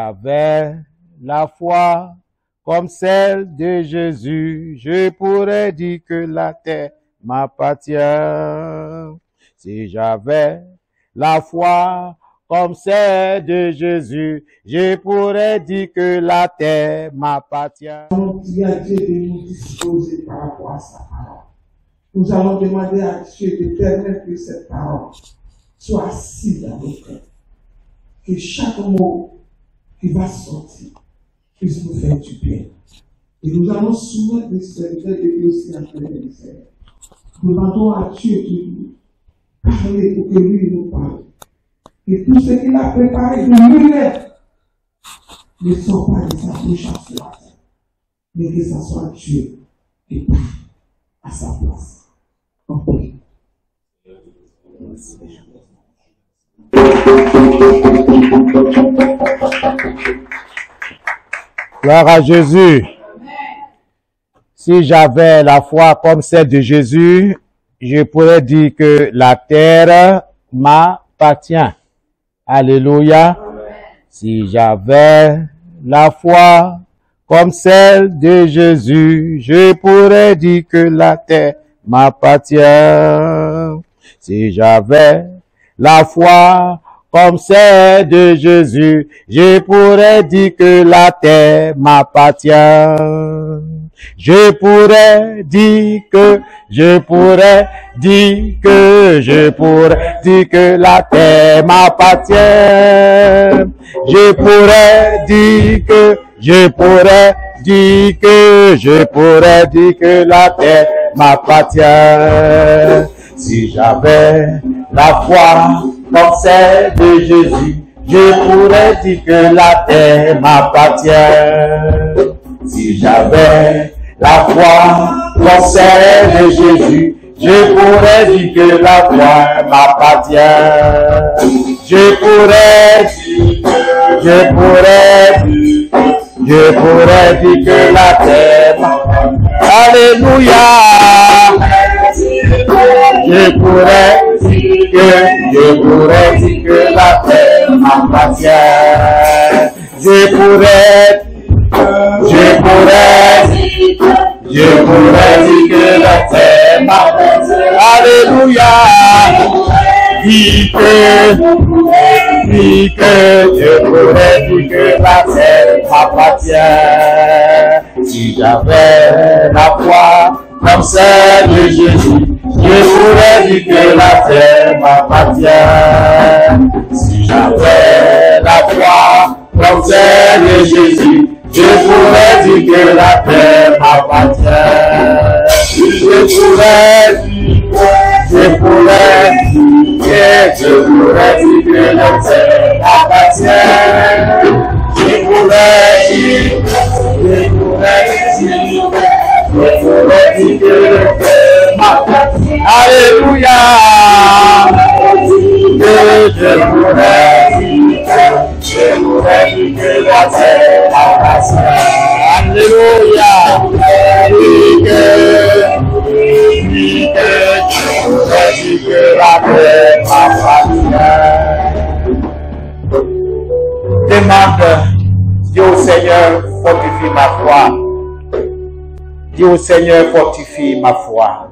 Avec la foi comme celle de Jésus, je pourrais dire que la terre m'appartient. Si j'avais la foi comme celle de Jésus, je pourrais dire que la terre m'appartient. Dieu à Dieu de nous disposer par rapport à sa parole. Nous allons demander à Dieu de permettre que cette parole soit assise dans nos cœurs. Que chaque mot qui va sortir puisse nous faire du bien. Et nous allons soumettre les serviteurs de Dieu aussi à travers les Seigneur. Nous demandons à Dieu de nous parler pour que lui nous parle. Et tout ce qu'il a préparé de lui-même ne sort pas de sa bouche à cela, mais que ce soit Dieu qui parle à sa place. On prie. Gloire à Jésus. Si j'avais la foi comme celle de Jésus, je pourrais dire que la terre m'appartient. Alléluia. Si j'avais la foi comme celle de Jésus, je pourrais dire que la terre m'appartient. Si j'avais la foi comme celle de Jésus, je pourrais dire que la terre m'appartient. Je pourrais dire que la terre m'appartient. Je pourrais dire que la terre m'appartient. Si j'avais la foi comme celle de Jésus, je pourrais dire que la terre m'appartient. Si j'avais la foi comme celle de Jésus, je pourrais dire que la terre m'appartient. Je pourrais dire que la terre m'appartient. Alléluia. Je pourrais dire que la terre m'appartient. Je pourrais dire que la terre m'appartient. Alléluia. Je pourrais dire que la terre m'appartient. Si j'avais la foi comme celle de Jésus, je pourrais dire que la terre m'appartient. Si j'avais la foi comme celle de Jésus, je pourrais dire que la terre m'appartient. Je pourrais dire que la terre m'appartient. Je pourrais dire que la terre m'appartient. Alléluia. Je pourrais dire que la terre m'appartient. Alléluia. Que la terre m'appartient. Demande, Dieu au Seigneur, fortifie ma foi. Dis au Seigneur, fortifie ma foi.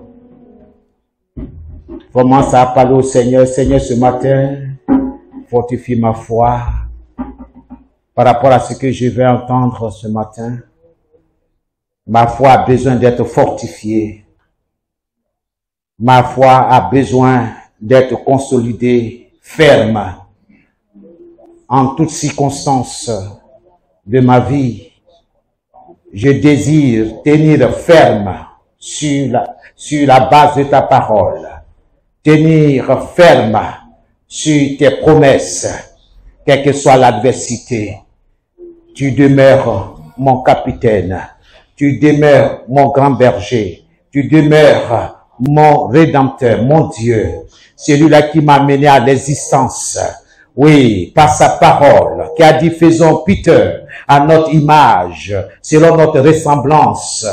Commence à parler au Seigneur. Seigneur, ce matin, fortifie ma foi par rapport à ce que je vais entendre ce matin. Ma foi a besoin d'être fortifiée. Ma foi a besoin d'être consolidée, ferme, en toutes circonstances de ma vie. Je désire tenir ferme sur la base de ta parole. Tenir ferme sur tes promesses, quelle que soit l'adversité. Tu demeures mon capitaine. Tu demeures mon grand berger. Tu demeures mon Rédempteur, mon Dieu. Celui-là qui m'a mené à l'existence. Oui, par sa parole, qui a dit, faisons Peter à notre image, selon notre ressemblance.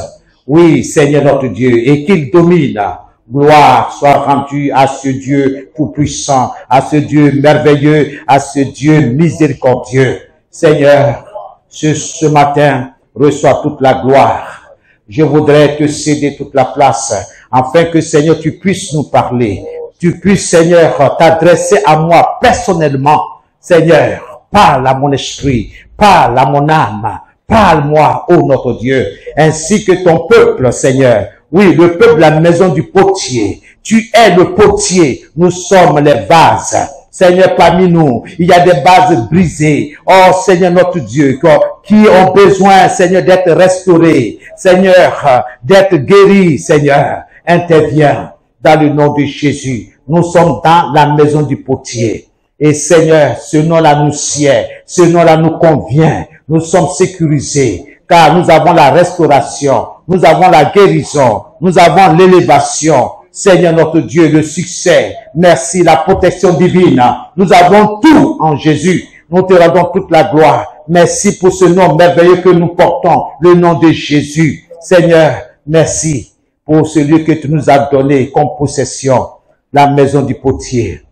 Oui, Seigneur notre Dieu, et qu'il domine. Gloire soit rendue à ce Dieu tout-puissant, à ce Dieu merveilleux, à ce Dieu miséricordieux. Seigneur, ce matin, reçois toute la gloire. Je voudrais te céder toute la place, afin que, Seigneur, tu puisses nous parler. Tu puisses, Seigneur, t'adresser à moi personnellement. Seigneur, parle à mon esprit, parle à mon âme, parle-moi, ô notre Dieu, ainsi que ton peuple, Seigneur. Oui, le peuple de la maison du potier. Tu es le potier, nous sommes les vases. Seigneur, parmi nous, il y a des vases brisés. Oh, Seigneur, notre Dieu, qui ont besoin, Seigneur, d'être restaurés. Seigneur, d'être guéris, Seigneur. Interviens dans le nom de Jésus. Nous sommes dans la maison du potier. Et Seigneur, ce nom-là nous sied, ce nom-là nous convient. Nous sommes sécurisés, car nous avons la restauration, nous avons la guérison, nous avons l'élévation. Seigneur notre Dieu, le succès, merci, la protection divine. Nous avons tout en Jésus. Nous te rendons toute la gloire. Merci pour ce nom merveilleux que nous portons, le nom de Jésus. Seigneur, merci pour ce lieu que tu nous as donné comme possession, la maison du potier.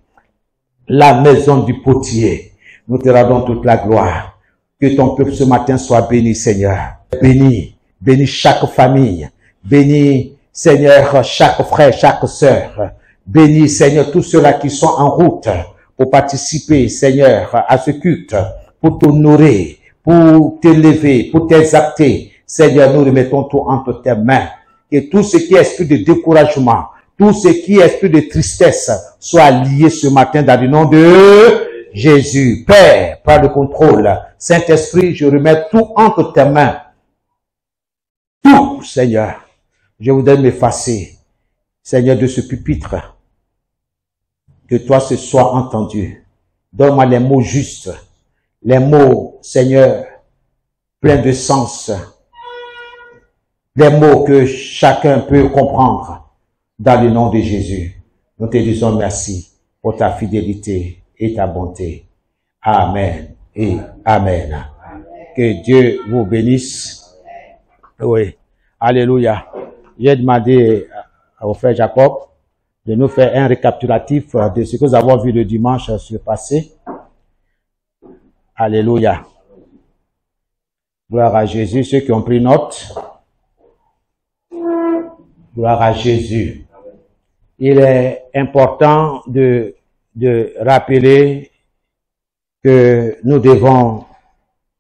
La maison du potier. Nous te rendons toute la gloire. Que ton peuple ce matin soit béni, Seigneur. Béni, béni chaque famille. Béni, Seigneur, chaque frère, chaque sœur. Béni, Seigneur, tous ceux-là qui sont en route pour participer, Seigneur, à ce culte, pour t'honorer, pour t'élever, pour t'exalter. Seigneur, nous remettons tout entre tes mains. Que tout ce qui est esprit de découragement, tout ce qui est esprit de tristesse soit lié ce matin dans le nom de Jésus. Père, prends le contrôle. Saint-Esprit, je remets tout entre tes mains. Tout, Seigneur. Je voudrais m'effacer, Seigneur, de ce pupitre. Que toi, ce soit entendu. Donne-moi les mots justes. Les mots, Seigneur, pleins de sens. Les mots que chacun peut comprendre. Dans le nom de Jésus. Nous te disons merci pour ta fidélité et ta bonté. Amen et Amen. Que Dieu vous bénisse. Oui. Alléluia. J'ai demandé au frère Jacob de nous faire un récapitulatif de ce que nous avons vu le dimanche sur passé. Alléluia. Gloire à Jésus. Ceux qui ont pris note. Gloire à Jésus. Il est important de rappeler que nous devons,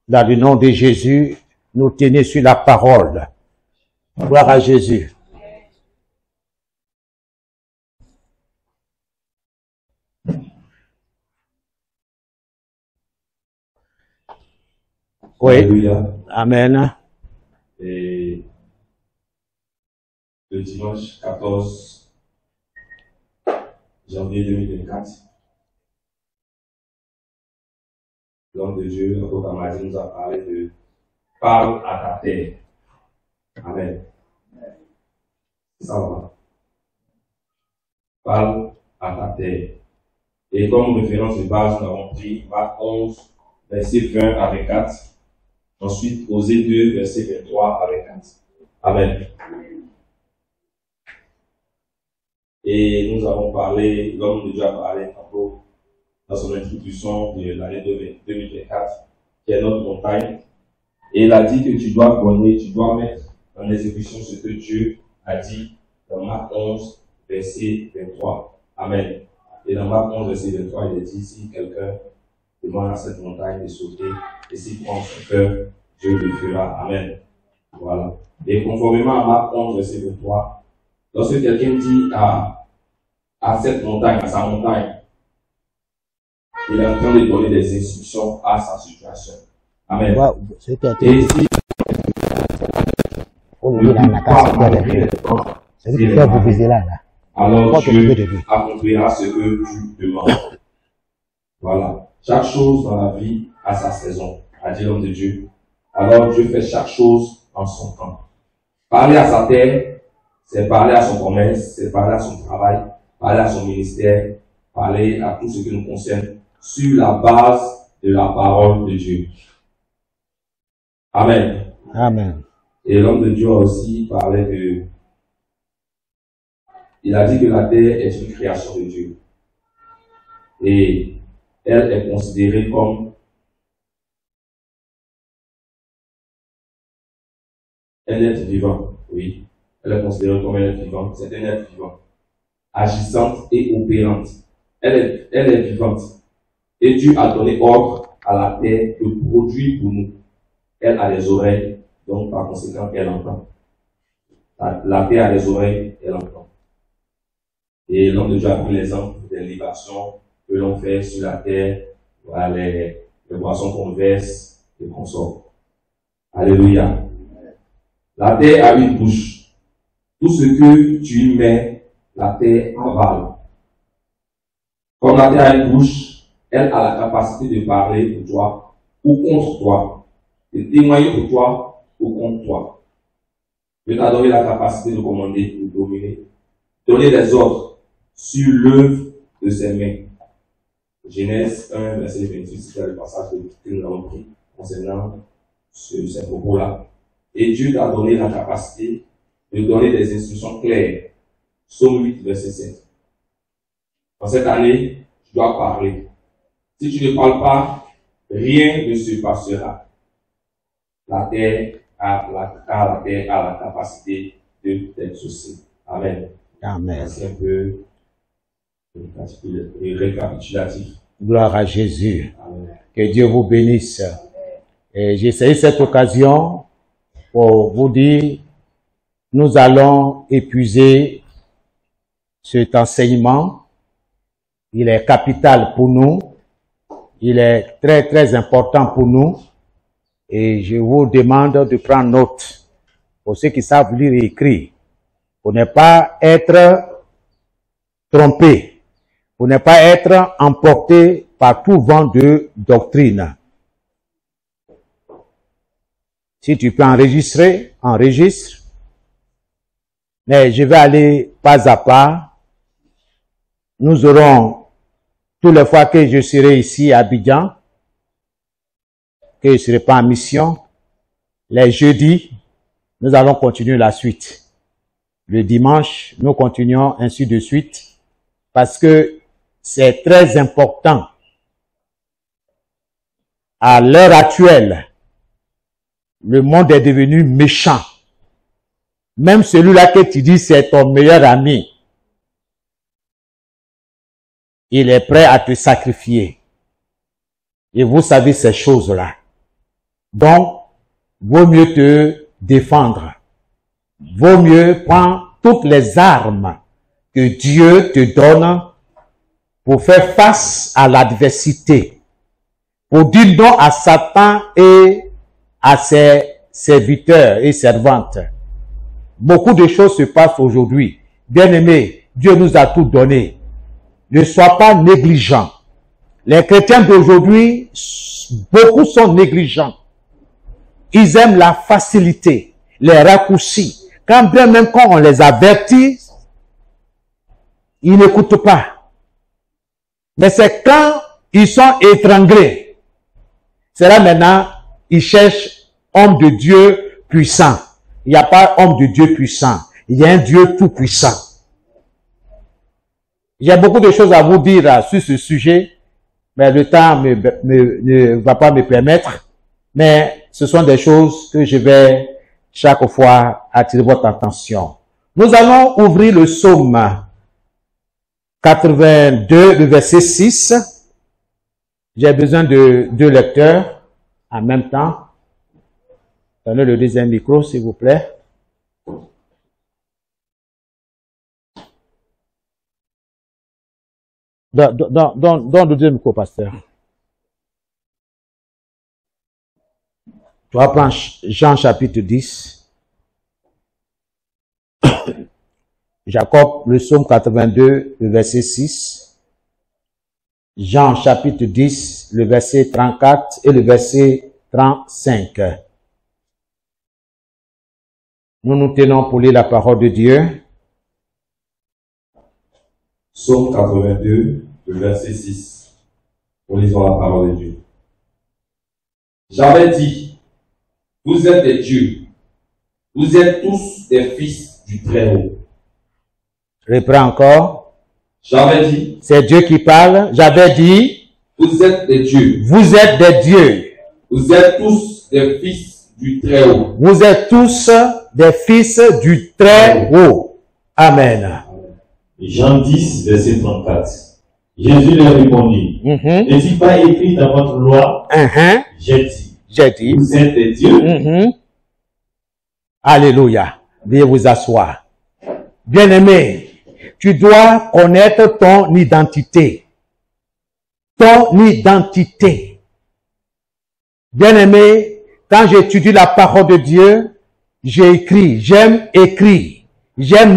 dans le nom de Jésus, nous tenir sur la parole. Gloire à Jésus. Oui. Alléluia. Amen. Et le dimanche 14 janvier 2024, l'homme de Dieu, notre Amadi, nous a parlé de « Parle à ta terre ». Amen. Ça va. Parle à ta terre. Et comme référence de base, nous avons pris Marc 11, verset 20 à 24. Ensuite, Osée 2, verset 23 à 24. Amen. Et nous avons parlé, l'homme de Dieu a parlé tantôt dans son introduction de l'année 2024, qui est notre montagne. Et il a dit que tu dois connaître, tu dois mettre en exécution ce que Dieu a dit dans Marc 11, verset 23. Amen. Et dans Marc 11, verset 23, il est dit, si quelqu'un demande à cette montagne de sauter, et s'il prend son cœur, Dieu le fera. Amen. Voilà. Et conformément à Marc 11, verset 23, lorsque quelqu'un dit à cette montagne, à sa montagne, il est en train de donner des instructions à sa situation. Amen. Wow, Et si alors Dieu accomplira ce que tu demandes. Voilà. Chaque chose dans la vie a sa saison, a dit l'homme de Dieu. Alors Dieu fait chaque chose en son temps. Parler à sa terre, c'est parler à son commerce, c'est parler à son travail, parler à son ministère, parler à tout ce qui nous concerne sur la base de la parole de Dieu. Amen. Amen. Et l'homme de Dieu a aussi parlé de... Il a dit que la terre est une création de Dieu. Et elle est considérée comme un être vivant, oui. Elle est considérée comme un être vivant. C'est un être vivant. Agissante et opérante. Elle est vivante. Et Dieu a donné ordre à la terre de produire pour nous. Elle a les oreilles, donc par conséquent, elle entend. La terre a les oreilles, elle entend. Et l'homme de Dieu a pris l'exemple des libations que l'on fait sur la terre, voilà, les boissons qu'on verse et qu'on sort. Alléluia. La terre a une bouche. Tout ce que tu y mets, la terre avale. Comme la terre a une bouche, elle a la capacité de parler pour toi ou contre toi, de témoigner pour toi ou contre toi. Dieu t'a donné la capacité de commander, de dominer, donner des ordres sur l'œuvre de ses mains. Genèse 1, verset 28, c'est le passage que nous avons pris concernant ces propos-là. Et Dieu t'a donné la capacité de donner des instructions claires. Psaume 8, verset 7. En cette année, tu dois parler. Si tu ne parles pas, rien ne se passera. La terre a la capacité de t'exaucer. Amen. Amen. C'est un peu récapitulatif. Gloire à Jésus. Amen. Que Dieu vous bénisse. Et j'ai saisi cette occasion pour vous dire, nous allons épuiser cet enseignement. Il est capital pour nous. Il est très, très important pour nous. Et je vous demande de prendre note. Pour ceux qui savent lire et écrire. Pour ne pas être trompé. Pour ne pas être emporté par tout vent de doctrine. Si tu peux enregistrer, enregistre. Mais je vais aller pas à pas. Nous aurons, toutes les fois que je serai ici à Abidjan, que je ne serai pas en mission, les jeudis, nous allons continuer la suite. Le dimanche, nous continuons ainsi de suite, parce que c'est très important. À l'heure actuelle, le monde est devenu méchant. Même celui-là que tu dis c'est ton meilleur ami, il est prêt à te sacrifier. Et vous savez ces choses-là. Donc, vaut mieux te défendre. Vaut mieux prendre toutes les armes que Dieu te donne pour faire face à l'adversité. Pour dire non à Satan et à ses serviteurs et servantes. Beaucoup de choses se passent aujourd'hui. Bien-aimés, Dieu nous a tout donné. Ne sois pas négligent. Les chrétiens d'aujourd'hui, beaucoup sont négligents. Ils aiment la facilité, les raccourcis. Quand bien même quand on les avertit, ils n'écoutent pas. Mais c'est quand ils sont étranglés. C'est là maintenant, ils cherchent homme de Dieu puissant. Il n'y a pas homme de Dieu puissant. Il y a un Dieu tout puissant. J'ai beaucoup de choses à vous dire sur ce sujet, mais le temps ne va pas me permettre. Mais ce sont des choses que je vais chaque fois attirer votre attention. Nous allons ouvrir le psaume 82, le verset 6. J'ai besoin de deux lecteurs en même temps. Donnez le deuxième micro, s'il vous plaît. Donne le deuxième micro, pasteur. Tu vas prendre Jean chapitre 10. Jacob, le psaume 82, le verset 6. Jean chapitre 10, le verset 34 et le verset 35. Nous nous tenons pour lire la parole de Dieu. Psaume 82, le verset 6. Nous lisons la parole de Dieu. J'avais dit, vous êtes des dieux, vous êtes tous des fils du Très-Haut. Reprends encore. J'avais dit, c'est Dieu qui parle. J'avais dit, vous êtes des dieux, vous êtes des dieux, vous êtes tous des fils du Très-Haut. Vous êtes tous des fils du Très-Haut. Amen. Jean 10, verset 34. Jésus leur répondit, n'est-il pas écrit dans votre loi, j'ai dit, vous êtes des dieux? Alléluia. Veuillez vous asseoir. Bien-aimé, tu dois connaître ton identité. Ton identité. Bien-aimé, quand j'étudie la parole de Dieu, j'aime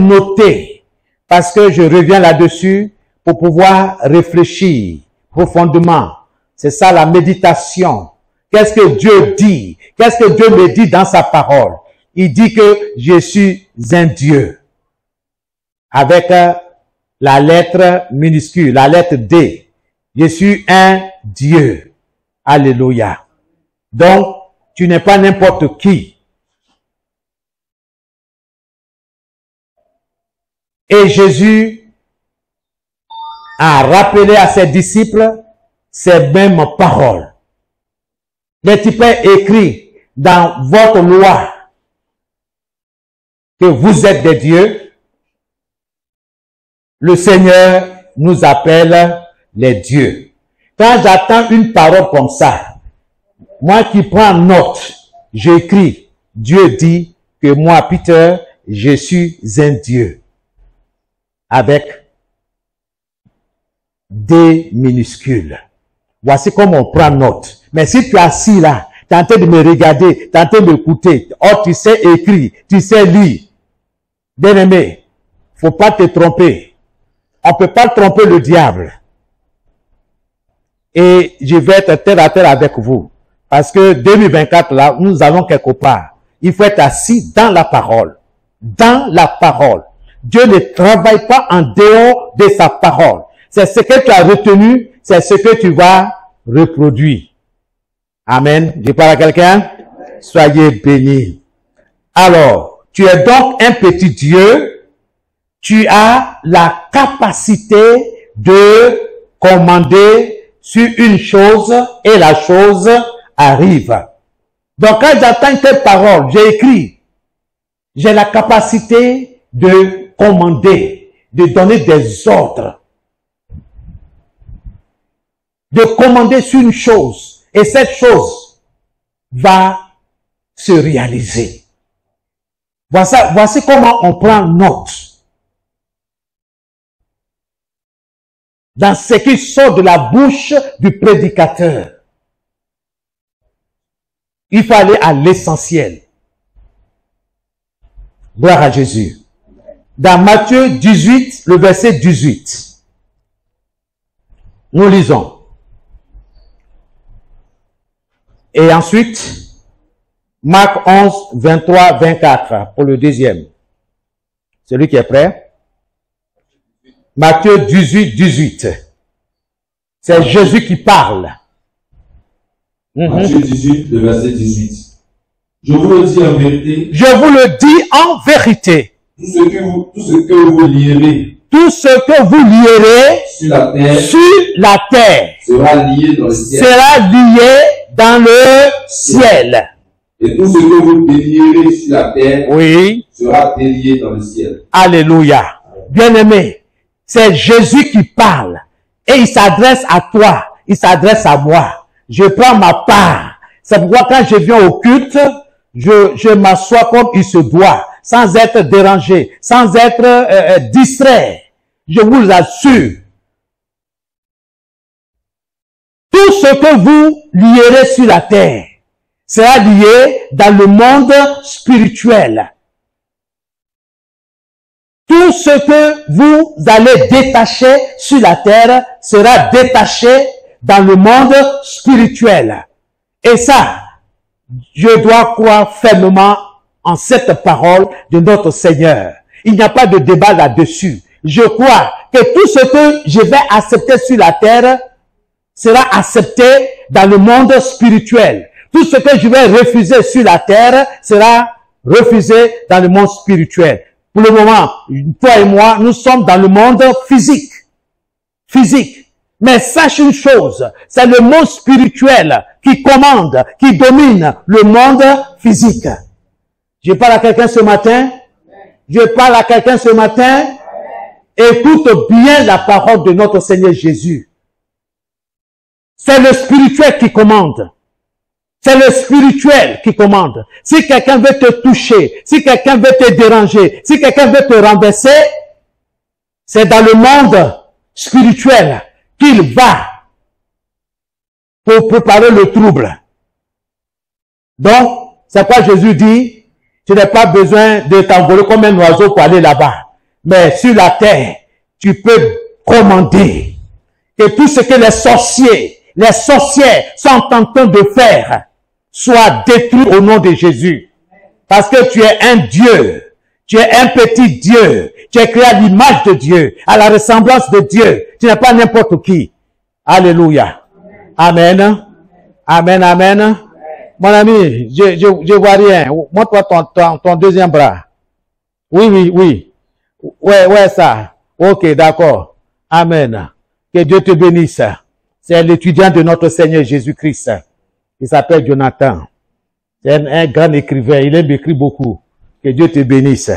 noter, parce que je reviens là-dessus pour pouvoir réfléchir profondément. C'est ça la méditation. Qu'est-ce que Dieu dit? Qu'est-ce que Dieu me dit dans sa parole? Il dit que je suis un Dieu. Avec la lettre minuscule, la lettre D. Je suis un Dieu. Alléluia. Donc, tu n'es pas n'importe qui. Et Jésus a rappelé à ses disciples ces mêmes paroles. N'est-il pas écrit dans votre loi que vous êtes des dieux? Le Seigneur nous appelle les dieux. Quand j'attends une parole comme ça, moi qui prends note, j'écris, Dieu dit que moi, Peter, je suis un Dieu. Avec D minuscules. Voici comment on prend note. Mais si tu es assis là, tu es en train de me regarder, tu es en train de m'écouter, oh, tu sais écrire, tu sais lire. Bien-aimé, faut pas te tromper. On peut pas tromper le diable. Et je vais être terre à terre avec vous. Parce que 2024 là, nous allons quelque part. Il faut être assis dans la parole. Dans la parole. Dieu ne travaille pas en dehors de sa parole. C'est ce que tu as retenu, c'est ce que tu vas reproduire. Amen. Je parle à quelqu'un? Soyez bénis. Alors, tu es donc un petit Dieu. Tu as la capacité de commander sur une chose et la chose arrive. Donc, quand j'attends tes paroles, j'ai écrit, j'ai la capacité de commander, de donner des ordres, de commander sur une chose, et cette chose va se réaliser. Voici comment on prend note. Dans ce qui sort de la bouche du prédicateur. Il faut aller à l'essentiel. Gloire à Jésus. Dans Matthieu 18, le verset 18. Nous lisons. Et ensuite, Marc 11, 23, 24, pour le deuxième. Celui qui est prêt? Matthieu 18, 18. C'est Jésus qui parle. Matthieu 18, le verset 18. Je vous le dis en vérité. Je vous le dis en vérité. Tout ce que vous lierez. Tout ce que vous lierez sur la terre. Sera lié dans le ciel. Sera lié dans le ciel. Et tout ce que vous délierez sur la terre. Oui. Sera délié dans le ciel. Alléluia. Bien-aimé, c'est Jésus qui parle. Et il s'adresse à toi. Il s'adresse à moi. Je prends ma part. C'est pourquoi quand je viens au culte, je m'assois comme il se doit, sans être dérangé, sans être distrait. Je vous assure. Tout ce que vous lierez sur la terre sera lié dans le monde spirituel. Tout ce que vous allez détacher sur la terre sera détaché dans le monde spirituel. Et ça, je dois croire fermement en cette parole de notre Seigneur. Il n'y a pas de débat là-dessus. Je crois que tout ce que je vais accepter sur la terre sera accepté dans le monde spirituel. Tout ce que je vais refuser sur la terre sera refusé dans le monde spirituel. Pour le moment, toi et moi, nous sommes dans le monde physique. Mais sache une chose, c'est le monde spirituel qui commande, qui domine le monde physique. Je parle à quelqu'un ce matin. Je parle à quelqu'un ce matin. Écoute bien la parole de notre Seigneur Jésus. C'est le spirituel qui commande. C'est le spirituel qui commande. Si quelqu'un veut te toucher, si quelqu'un veut te déranger, si quelqu'un veut te renverser, c'est dans le monde spirituel qu'il va pour préparer le trouble. Donc, c'est quoi Jésus dit? Tu n'as pas besoin de t'envoler comme un oiseau pour aller là-bas. Mais sur la terre, tu peux commander que tout ce que les sorciers, les sorcières sont en train de faire soit détruit au nom de Jésus. Parce que tu es un Dieu. Tu es un petit Dieu. Tu es créé à l'image de Dieu, à la ressemblance de Dieu. Tu n'es pas n'importe qui. Alléluia. Amen. Amen, amen. Mon ami, je vois rien. Montre-moi ton deuxième bras. Oui. Ouais, ça. Ok, d'accord. Amen. Que Dieu te bénisse. C'est l'étudiant de notre Seigneur Jésus-Christ. Il s'appelle Jonathan. C'est un grand écrivain. Il aime écrire beaucoup. Que Dieu te bénisse.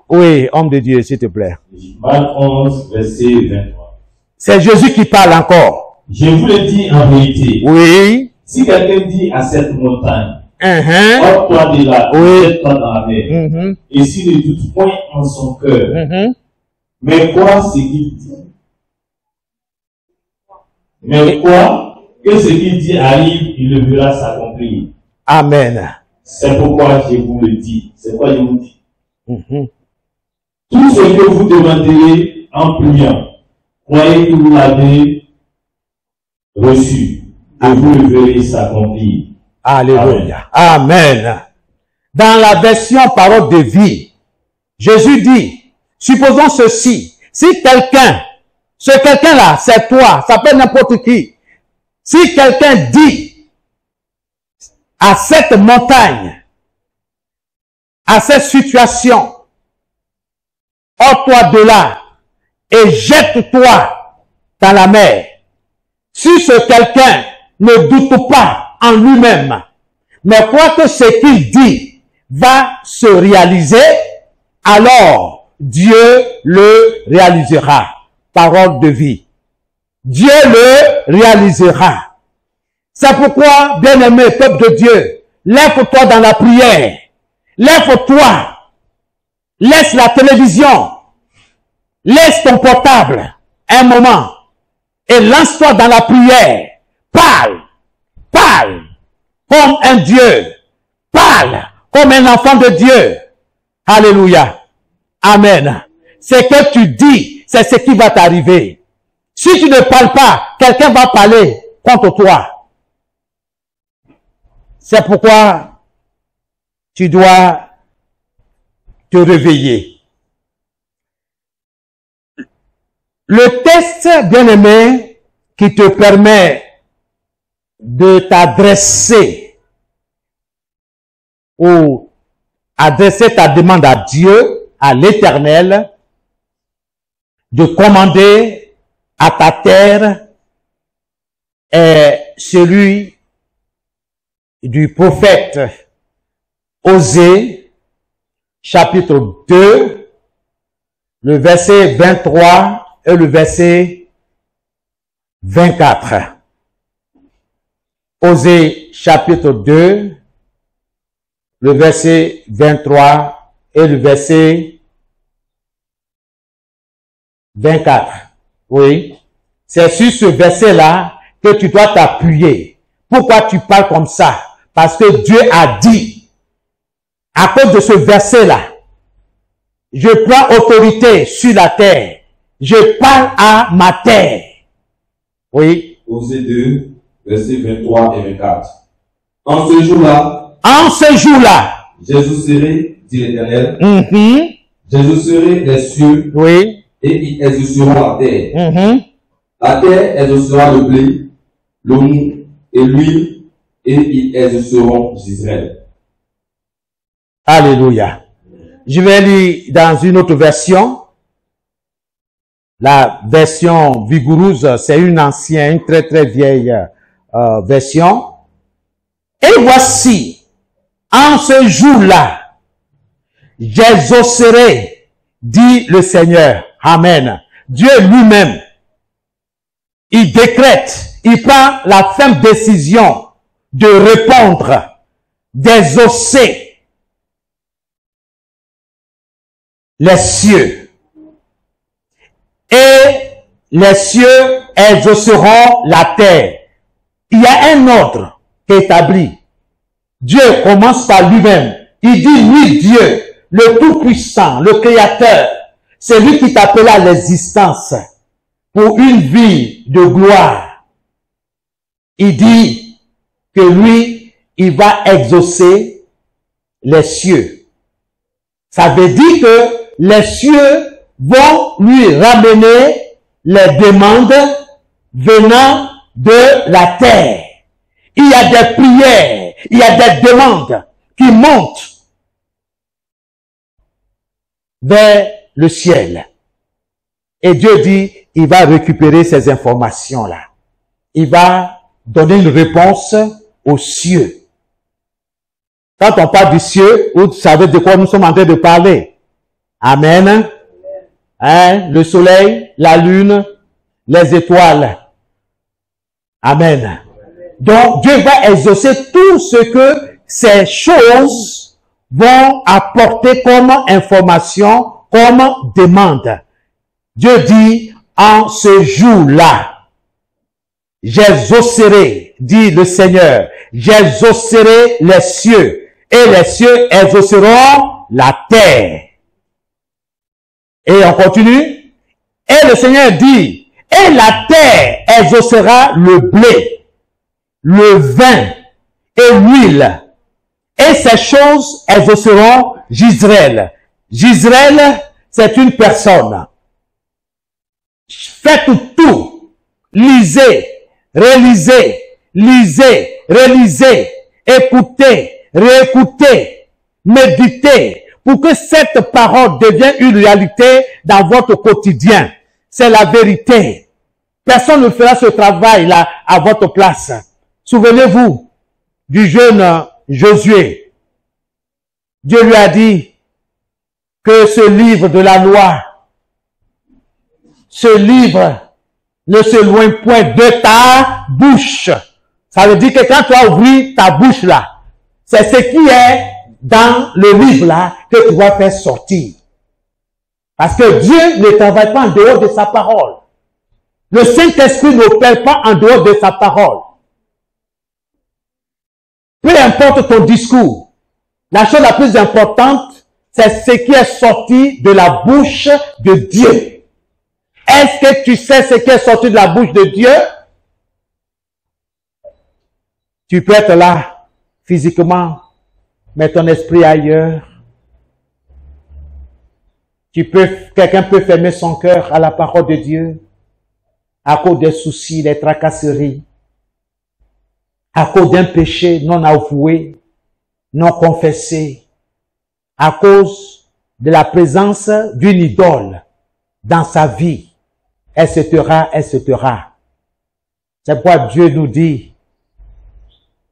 Oui, homme de Dieu, s'il te plaît. Marc 11, verset 23. C'est Jésus qui parle encore. Je vous le dis en vérité. Oui. Si quelqu'un dit à cette montagne, ôte-toi de là, jette-toi dans la mer, et s'il ne doute point en son cœur, mais quoi ce qu'il dit? Mais quoi que ce qu'il dit arrive, il le verra s'accomplir. Amen. C'est pourquoi je vous le dis. C'est quoi je vous dis? Tout ce que vous demanderez en priant, croyez que vous l'avez reçu, et vous le verrez s'accomplir. Alléluia. Amen. Dans la version parole de vie, Jésus dit, supposons ceci, si quelqu'un, ce quelqu'un-là, c'est toi, ça peut être n'importe qui, si quelqu'un dit à cette montagne, à cette situation, ôte-toi de là et jette-toi dans la mer. Si ce quelqu'un ne doute pas en lui-même, mais croit que ce qu'il dit va se réaliser, alors Dieu le réalisera. Parole de vie. Dieu le réalisera. C'est pourquoi, bien-aimé peuple de Dieu, lève-toi dans la prière. Lève-toi. Laisse la télévision. Laisse ton portable un moment et lance-toi dans la prière. Parle. Parle comme un Dieu. Parle comme un enfant de Dieu. Alléluia. Amen. Ce que tu dis, c'est ce qui va t'arriver. Si tu ne parles pas, quelqu'un va parler contre toi. C'est pourquoi tu dois te réveiller. Le test, bien-aimé, qui te permet de t'adresser ou adresser ta demande à Dieu, à l'Éternel, de commander à ta terre est celui du prophète Osée, chapitre 2, le verset 23 et le verset 24. Osée, chapitre 2, le verset 23 et le verset 24. Oui. C'est sur ce verset-là que tu dois t'appuyer. Pourquoi tu parles comme ça? Parce que Dieu a dit, à cause de ce verset-là, je prends autorité sur la terre. Je parle à ma terre. Oui. Osée 2, versets 23 et 24. En ce jour-là, Jésus serait, dit l'Éternel, Jésus serait les cieux, oui, et ils exauceront la terre. La terre exaucera le blé, le mou et l'huile, et ils exauceront Israël. Alléluia. Je vais lire dans une autre version. La version vigoureuse, c'est une ancienne, une très très vieille version. Et voici, en ce jour-là, j'exaucerai, dit le Seigneur. Amen. Dieu lui-même, il décrète, il prend la ferme décision de répondre, d'exaucer les cieux. Et les cieux exauceront la terre. Il y a un ordre qui est établi. Dieu commence par lui-même. Il dit, lui, Dieu, le Tout-Puissant, le Créateur, c'est lui qui t'appela à l'existence pour une vie de gloire. Il dit que lui, il va exaucer les cieux. Ça veut dire que les cieux vont lui ramener les demandes venant de la terre. Il y a des prières, il y a des demandes qui montent vers le ciel. Et Dieu dit, il va récupérer ces informations-là. Il va donner une réponse aux cieux. Quand on parle du ciel, vous savez de quoi nous sommes en train de parler. Amen. Hein? Le soleil, la lune, les étoiles. Amen. Donc, Dieu va exaucer tout ce que ces choses vont apporter comme information, comme demande. Dieu dit, en ce jour-là, j'exaucerai, dit le Seigneur, j'exaucerai les cieux, et les cieux exauceront la terre. Et on continue. Et le Seigneur dit, et la terre exaucera le blé, le vin et l'huile. Et ces choses exauceront Jezreel. Jezreel, c'est une personne. Faites tout. Lisez, relisez, lisez, relisez, écoutez, réécoutez, méditez, pour que cette parole devienne une réalité dans votre quotidien. C'est la vérité. Personne ne fera ce travail-là à votre place. Souvenez-vous du jeune Josué. Dieu lui a dit que ce livre de la loi, ce livre ne s'éloigne point de ta bouche. Ça veut dire que quand tu as ouvert ta bouche là, c'est ce qui est dans le livre là que tu vas faire sortir. Parce que Dieu ne travaille pas en dehors de sa parole. Le Saint-Esprit n'opère pas en dehors de sa parole. Peu importe ton discours, la chose la plus importante, c'est ce qui est sorti de la bouche de Dieu. Est-ce que tu sais ce qui est sorti de la bouche de Dieu? Tu peux être là, physiquement, mais ton esprit ailleurs. Quelqu'un peut fermer son cœur à la parole de Dieu à cause des soucis, des tracasseries, à cause d'un péché non avoué, non confessé, à cause de la présence d'une idole dans sa vie, etc., etc. C'est pourquoi Dieu nous dit,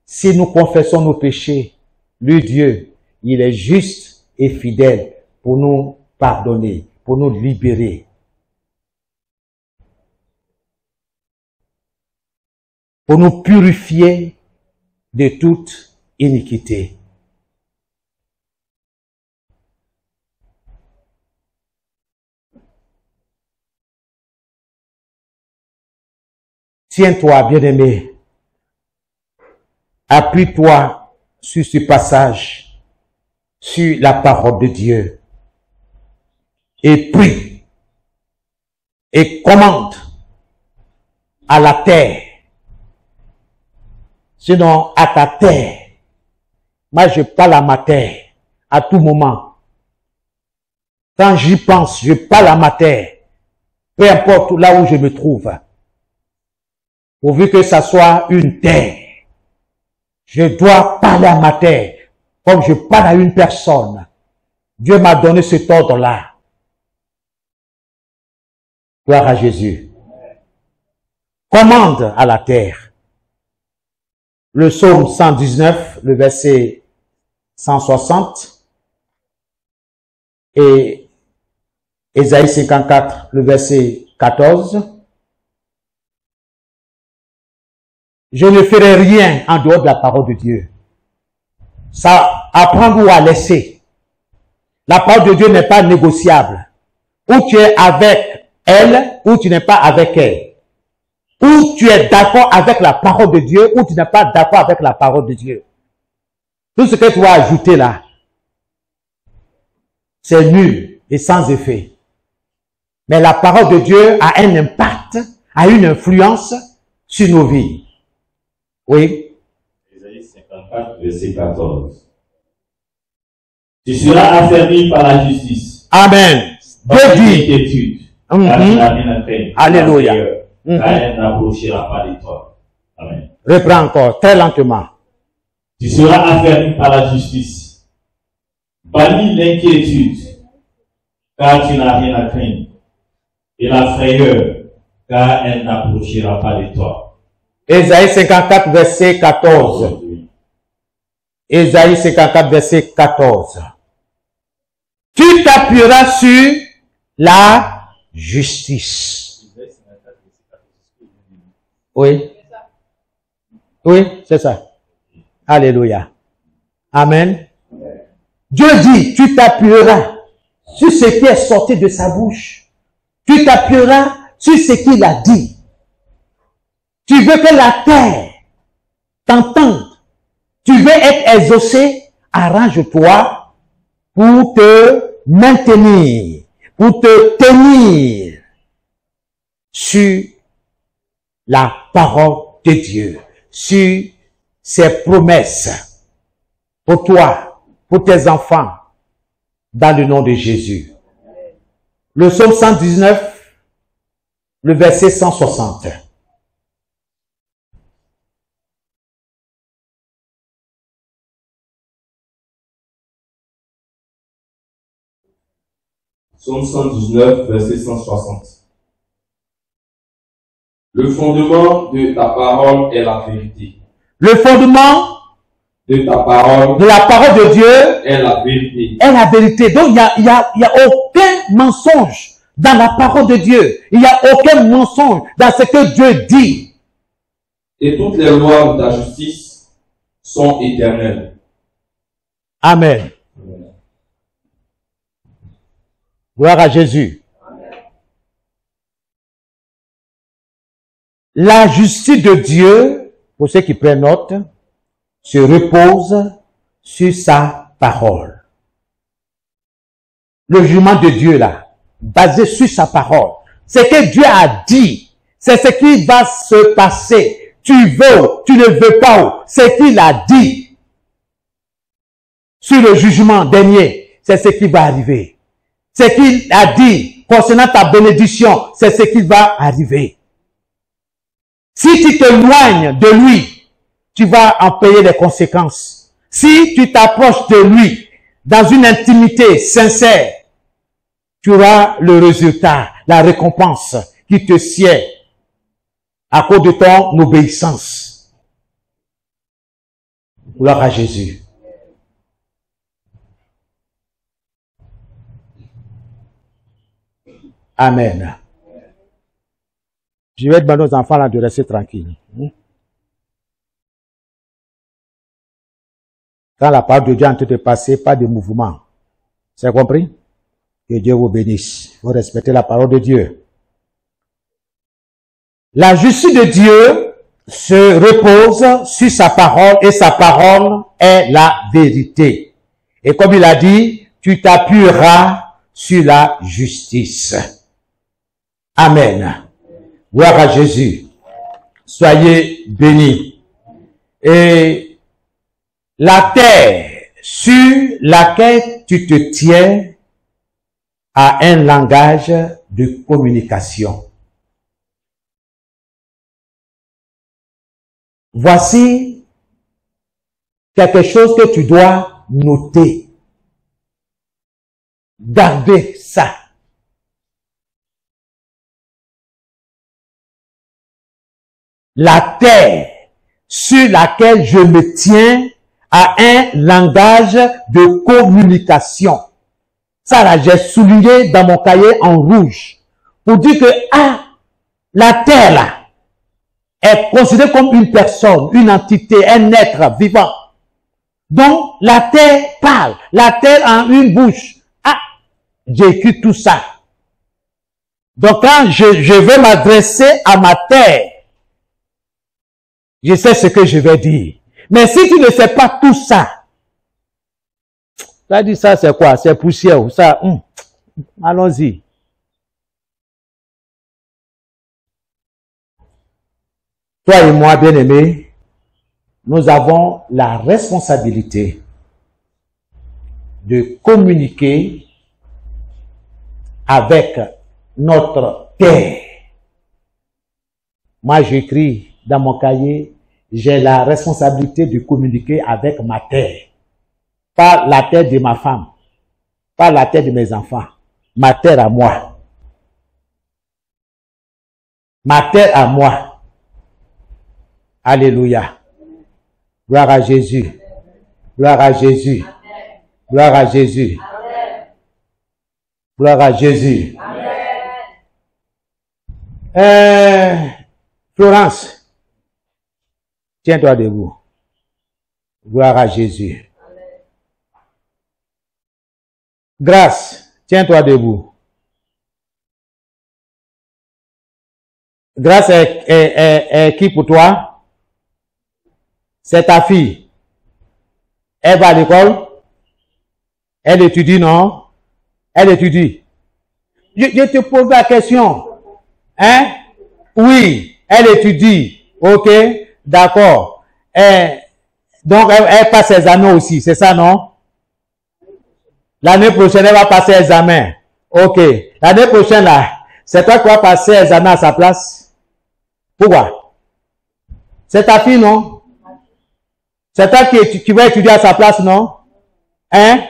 si nous confessons nos péchés, lui Dieu, il est juste et fidèle pour nous pardonner, pour nous libérer. Pour nous purifier de toute iniquité. Tiens-toi, bien-aimé. Appuie-toi sur ce passage, sur la parole de Dieu. Et prie. Et commande à la terre. Sinon, à ta terre. Moi, je parle à ma terre à tout moment. Quand j'y pense, je parle à ma terre. Peu importe là où je me trouve. Pourvu que ça soit une terre. Je dois parler à ma terre comme je parle à une personne. Dieu m'a donné cet ordre-là. Gloire à Jésus. Commande à la terre. le psaume 119, le verset 160, et Ésaïe 54, le verset 14. Je ne ferai rien en dehors de la parole de Dieu. Ça, à prendre ou à laisser. La parole de Dieu n'est pas négociable. Ou tu es avec elle, ou tu n'es pas avec elle. Ou tu es d'accord avec la parole de Dieu, ou tu n'es pas d'accord avec la parole de Dieu. Tout ce que tu vas ajouter là, c'est nul et sans effet. Mais la parole de Dieu a un impact, a une influence sur nos vies. Oui. Ésaïe 54, verset 14. Tu seras affermi par la justice. Amen. Dieu dit. Alléluia. Car elle n'approchera pas de toi. Amen. Reprends encore, très lentement. Tu seras affermi par la justice. Bannis l'inquiétude, car tu n'as rien à craindre. Et la frayeur, car elle n'approchera pas de toi. Ésaïe 54, verset 14. Ésaïe 54, verset 14. Tu t'appuieras sur la justice. Oui. Oui, c'est ça. Alléluia. Amen. Dieu dit, tu t'appuieras sur ce qui est sorti de sa bouche. Tu t'appuieras sur ce qu'il a dit. Tu veux que la terre t'entende. Tu veux être exaucé. Arrange-toi pour te maintenir, pour te tenir sur la parole de Dieu, sur ses promesses pour toi, pour tes enfants, dans le nom de Jésus. Le psaume 119, le verset 160. Psaume 119, verset 160. Le fondement de ta parole est la vérité. Le fondement de ta parole, de la parole de Dieu est la vérité. Est la vérité. Donc, il y a aucun mensonge dans la parole de Dieu. Il n'y a aucun mensonge dans ce que Dieu dit. Et toutes les lois de ta justice sont éternelles. Amen. Gloire à Jésus. La justice de Dieu, pour ceux qui prennent note, se repose sur sa parole. Le jugement de Dieu là, basé sur sa parole. Ce que Dieu a dit, c'est ce qui va se passer. Tu veux, tu ne veux pas, ce qu'il a dit. Sur le jugement dernier, c'est ce qui va arriver. Ce qu'il a dit concernant ta bénédiction, c'est ce qui va arriver. Si tu t'éloignes de lui, tu vas en payer les conséquences. Si tu t'approches de lui dans une intimité sincère, tu auras le résultat, la récompense qui te sied à cause de ton obéissance. Gloire à Jésus. Amen. Je vais demander aux enfants là de rester tranquilles. Quand la parole de Dieu est en train de passer, pas de mouvement. C'est compris? Que Dieu vous bénisse. Il faut respecter la parole de Dieu. La justice de Dieu se repose sur sa parole et sa parole est la vérité. Et comme il a dit, tu t'appuieras sur la justice. Amen. Gloire à Jésus. Soyez bénis. Et la terre sur laquelle tu te tiens a un langage de communication. Voici quelque chose que tu dois noter. Gardez ça. La terre sur laquelle je me tiens à un langage de communication. Ça là, j'ai souligné dans mon cahier en rouge pour dire que la terre là est considérée comme une personne, une entité, un être vivant. Donc la terre parle, la terre a une bouche. J'ai écrit tout ça. Donc quand je vais m'adresser à ma terre, je sais ce que je vais dire. Mais si tu ne sais pas tout ça, ça dit ça c'est quoi? C'est poussière. Ça, allons-y. Toi et moi, bien-aimés, nous avons la responsabilité de communiquer avec notre terre. Moi, j'écris dans mon cahier, j'ai la responsabilité de communiquer avec ma terre. Pas la terre de ma femme, pas la terre de mes enfants, ma terre à moi. Ma terre à moi. Alléluia. Gloire à Jésus. Gloire à Jésus. Gloire à Jésus. Gloire à Jésus. Florence, tiens-toi debout. Gloire à Jésus. Grâce, tiens-toi debout. Grâce est qui pour toi? C'est ta fille. Elle va à l'école? Elle étudie, non? Elle étudie. Je te pose la question. Hein? Oui, elle étudie. Ok, d'accord. Donc, elle passe ses examens aussi, c'est ça, non? L'année prochaine, elle va passer examen. Ok. L'année prochaine, là, c'est toi qui vas passer examen à sa place? Pourquoi? C'est ta fille, non? C'est toi qui va étudier à sa place, non? Hein?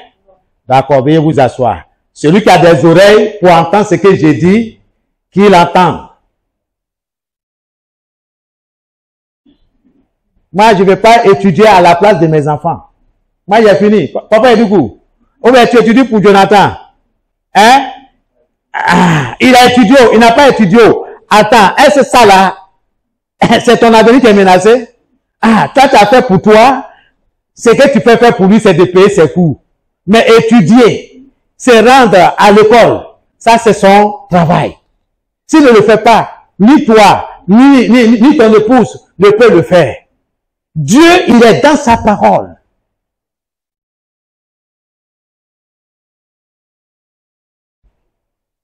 D'accord, veuillez vous asseoir. Celui qui a des oreilles pour entendre ce que j'ai dit, qu'il entende. Moi, je ne vais pas étudier à la place de mes enfants. Moi, j'ai fini. Papa, du coup. Oh, mais tu étudies pour Jonathan. Hein? Il a étudié, il n'a pas étudié. Attends, est-ce que ça là, c'est ton avenir qui est menacé? Toi, tu as fait pour toi. Ce que tu peux faire pour lui, c'est de payer ses cours. Mais étudier, c'est rendre à l'école. Ça, c'est son travail. S'il ne le fait pas, ni toi, ni ton épouse ne peut le faire. Dieu, il est dans sa parole.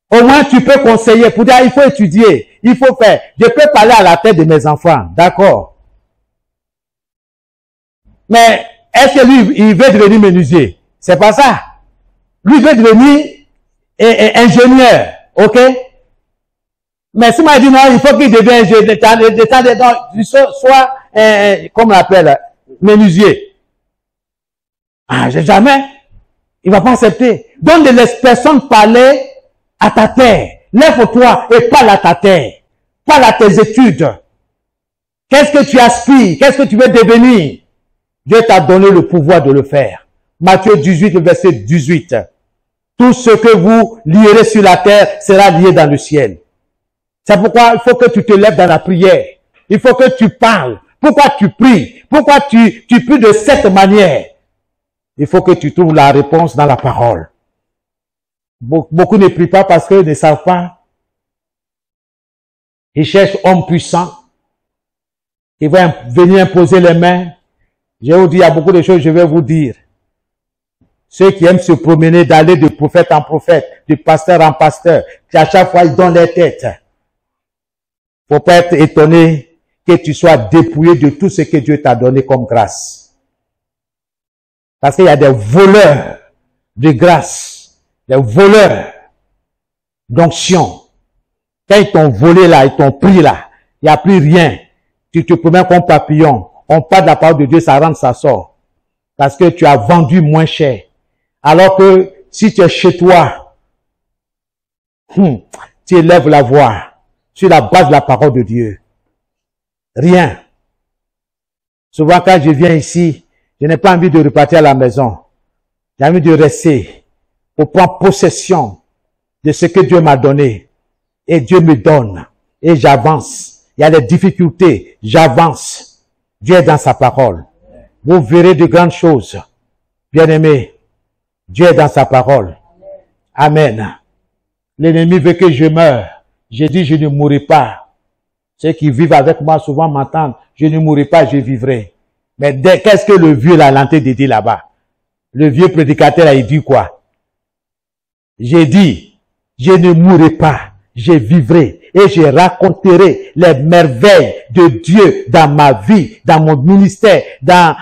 Au moins, tu peux conseiller pour dire, il faut étudier, il faut faire. Je peux parler à la tête de mes enfants, d'accord. Mais est-ce que lui, il veut devenir menuisier? C'est pas ça. Lui, il veut devenir ingénieur, ok? Mais si moi je dis non, il faut qu'il devienne ingénieur, soit, comme on l'appelle, menuisier. Jamais. Il va pas accepter. Donc, laisse personne parler à ta terre. Lève-toi et parle à ta terre. Parle à tes études. Qu'est-ce que tu aspires? Qu'est-ce que tu veux devenir? Dieu t'a donné le pouvoir de le faire. Matthieu 18, verset 18. Tout ce que vous lierez sur la terre sera lié dans le ciel. C'est pourquoi il faut que tu te lèves dans la prière. Il faut que tu parles. Pourquoi tu pries? Pourquoi tu pries de cette manière? Il faut que tu trouves la réponse dans la parole. Beaucoup ne prient pas parce qu'ils ne savent pas. Ils cherchent homme puissant. Ils vont venir imposer les mains. Je vous dis, il y a beaucoup de choses que je vais vous dire. Ceux qui aiment se promener, d'aller de prophète en prophète, de pasteur en pasteur, qui à chaque fois ils donnent leur tête. Faut pas être étonné que tu sois dépouillé de tout ce que Dieu t'a donné comme grâce. Parce qu'il y a des voleurs de grâce, des voleurs d'onction. Quand ils t'ont volé là, ils t'ont pris là, il n'y a plus rien. Tu te promènes comme papillon. On parle de la parole de Dieu, ça rentre, ça sort. Parce que tu as vendu moins cher. Alors que si tu es chez toi, tu élèves la voix sur la base de la parole de Dieu. Rien. Souvent, quand je viens ici, je n'ai pas envie de repartir à la maison. J'ai envie de rester pour prendre possession de ce que Dieu m'a donné. Et Dieu me donne. Et j'avance. Il y a des difficultés. J'avance. Dieu est dans sa parole. Vous verrez de grandes choses. Bien-aimés, Dieu est dans sa parole. Amen. L'ennemi veut que je meure. J'ai dit, je ne mourrai pas. Ceux qui vivent avec moi souvent m'entendent. Je ne mourrai pas, je vivrai. Mais qu'est-ce que le vieux là, l'enté de dire là-bas? Le vieux prédicateur a dit quoi? J'ai dit, je ne mourrai pas, je vivrai et je raconterai les merveilles de Dieu dans ma vie, dans mon ministère, dans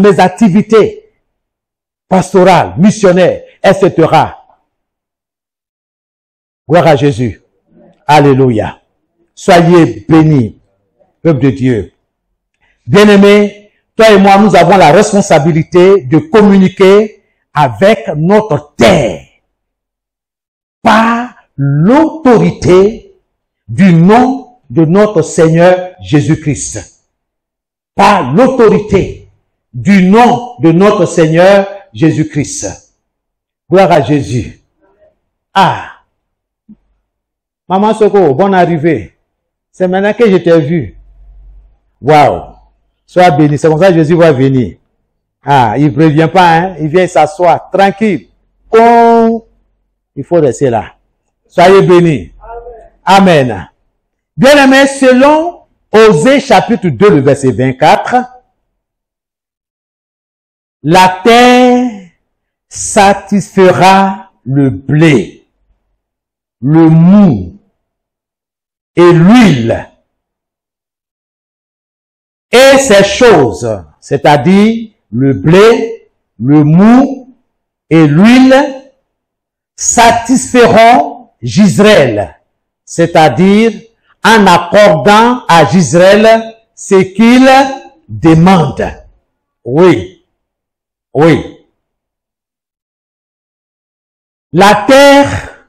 mes activités pastorales, missionnaires, etc. Gloire à Jésus. Alléluia. Soyez bénis, peuple de Dieu. Bien-aimés, toi et moi, nous avons la responsabilité de communiquer avec notre terre par l'autorité du nom de notre Seigneur Jésus-Christ. Par l'autorité du nom de notre Seigneur Jésus-Christ. Gloire à Jésus. Ah! Maman Soko, bonne arrivée. C'est maintenant que je t'ai vu. Waouh! Sois béni. C'est comme ça que Jésus va venir. Ah, il ne prévient pas, hein. Il vient s'asseoir, tranquille. Oh, il faut rester là. Soyez bénis. Amen. Amen. Bien-aimés, selon Osée chapitre 2, le verset 24, la terre satisfera le blé, le mou et l'huile. Et ces choses, c'est-à-dire le blé, le mou et l'huile, satisferont Jisraël, c'est-à-dire en accordant à Jisraël ce qu'il demande. Oui, oui. La terre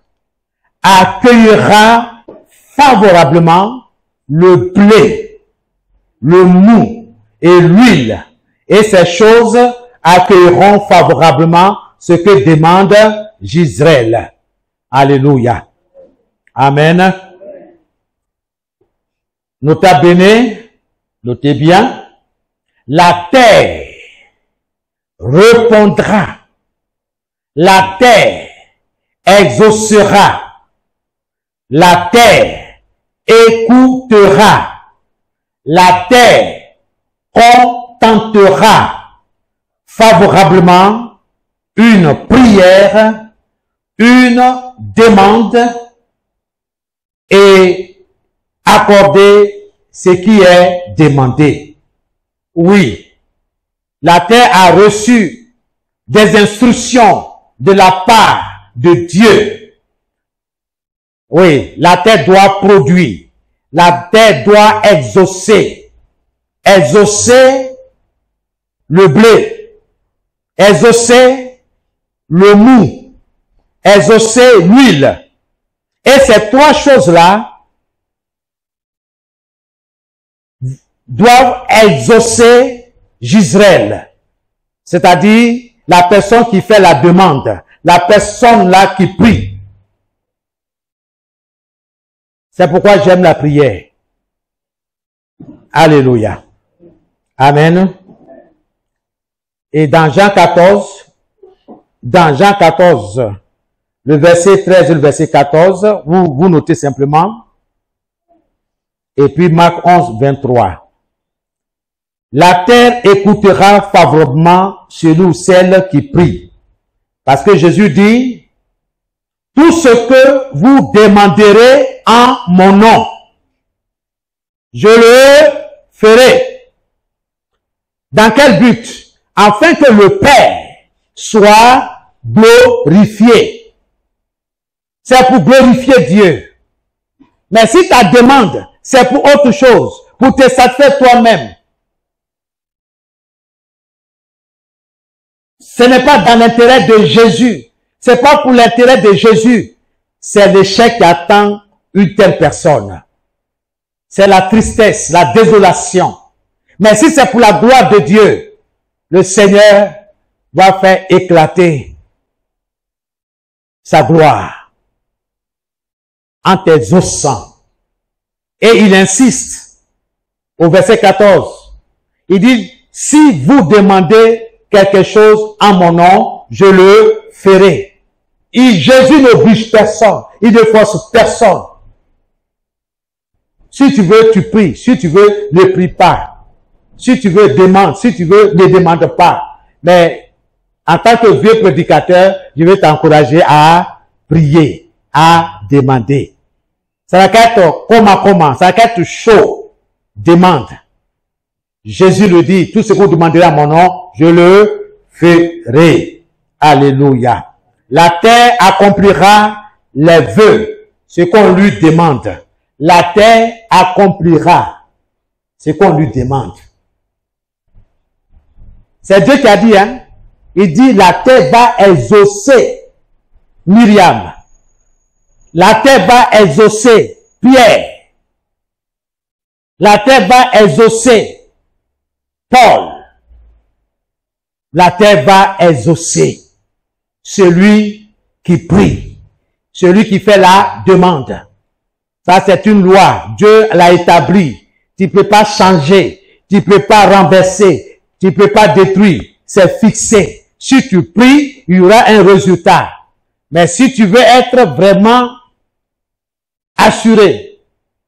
accueillera favorablement le blé, le mou et l'huile, et ces choses accueilleront favorablement ce que demande Jisraël. Alléluia. Amen. Notez bene, notez bien, la terre répondra, la terre exaucera, la terre écoutera, la terre contentera favorablement une prière, une demande et accorder ce qui est demandé. Oui, la terre a reçu des instructions de la part de Dieu. Oui, la terre doit produire, la terre doit exaucer, exaucer le blé, exaucer le mou, exaucer l'huile. Et ces trois choses-là doivent exaucer Jisraël, c'est-à-dire la personne qui fait la demande, la personne là qui prie. C'est pourquoi j'aime la prière. Alléluia. Amen. Et dans Jean 14, le verset 13 et le verset 14, vous notez simplement. Et puis Marc 11, 23. La terre écoutera favorablement celui ou celle qui prie. Parce que Jésus dit, tout ce que vous demanderez en mon nom, je le ferai. Dans quel but? Afin que le Père soit glorifié. C'est pour glorifier Dieu. Mais si ta demande, c'est pour autre chose, pour te satisfaire toi-même, ce n'est pas dans l'intérêt de Jésus. C'est pas pour l'intérêt de Jésus. C'est l'échec qui attend une telle personne. C'est la tristesse, la désolation. Mais si c'est pour la gloire de Dieu, le Seigneur va faire éclater sa gloire en tes os sang. Et il insiste au verset 14. Il dit, si vous demandez quelque chose en mon nom, je le ferai. Jésus n'oblige personne. Il ne force personne. Si tu veux, tu pries. Si tu veux, ne prie pas. Si tu veux, demande. Si tu veux, ne demande pas. Mais en tant que vieux prédicateur, je vais t'encourager à prier, à demander. Ça va être comment, ça va être chaud. Demande. Jésus le dit, tout ce que vous demanderez à mon nom, je le ferai. Alléluia. La terre accomplira les vœux, ce qu'on lui demande. La terre accomplira ce qu'on lui demande. C'est Dieu qui a dit, hein. Il dit, la terre va exaucer Myriam. La terre va exaucer Pierre. La terre va exaucer Paul. La terre va exaucer celui qui prie, celui qui fait la demande. Ça, c'est une loi. Dieu l'a établie. Tu ne peux pas changer. Tu ne peux pas renverser. Tu ne peux pas détruire. C'est fixé. Si tu pries, il y aura un résultat. Mais si tu veux être vraiment assuré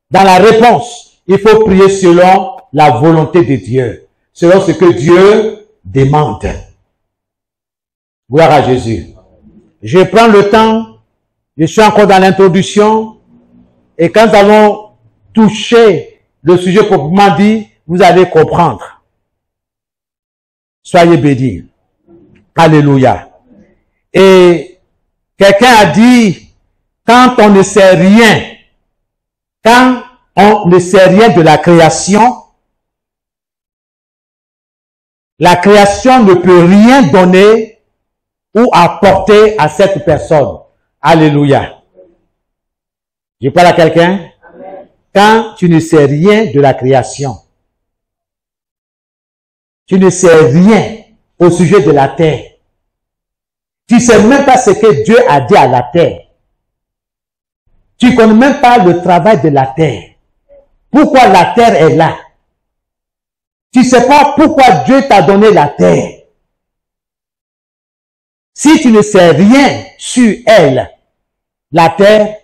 dans la réponse, il faut prier selon la volonté de Dieu. Selon ce que Dieu demande. Gloire à Jésus. Je prends le temps. Je suis encore dans l'introduction. Et quand nous allons toucher le sujet proprement dit, vous allez comprendre. Soyez bénis. Alléluia. Et quelqu'un a dit, quand on ne sait rien, quand on ne sait rien de la création ne peut rien donner ou apporter à cette personne. Alléluia. Je parle à quelqu'un? Quand tu ne sais rien de la création, tu ne sais rien au sujet de la terre, tu ne sais même pas ce que Dieu a dit à la terre, tu ne connais même pas le travail de la terre, pourquoi la terre est là, tu ne sais pas pourquoi Dieu t'a donné la terre. Si tu ne sais rien sur elle, la terre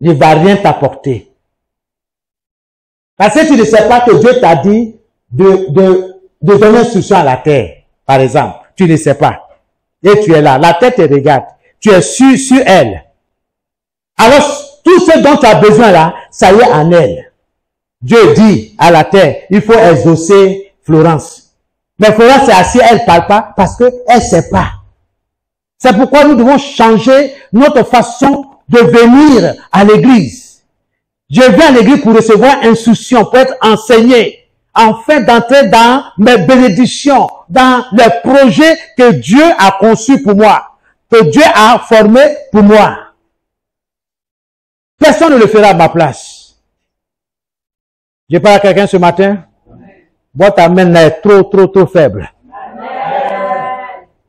ne va rien t'apporter. Parce que tu ne sais pas que Dieu t'a dit de donner instruction à la terre, par exemple. Tu ne sais pas. Et tu es là. La terre te regarde. Tu es sur elle. Alors, tout ce dont tu as besoin là, ça y est en elle. Dieu dit à la terre, il faut exaucer Florence. Mais Florence est assise, elle ne parle pas parce qu'elle ne sait pas. C'est pourquoi nous devons changer notre façon de venir à l'église. Je viens à l'église pour recevoir instruction, pour être enseigné, afin d'entrer dans mes bénédictions, dans les projets que Dieu a conçus pour moi, que Dieu a formés pour moi. Personne ne le fera à ma place. Je parle à quelqu'un ce matin. Votre amène est trop faible.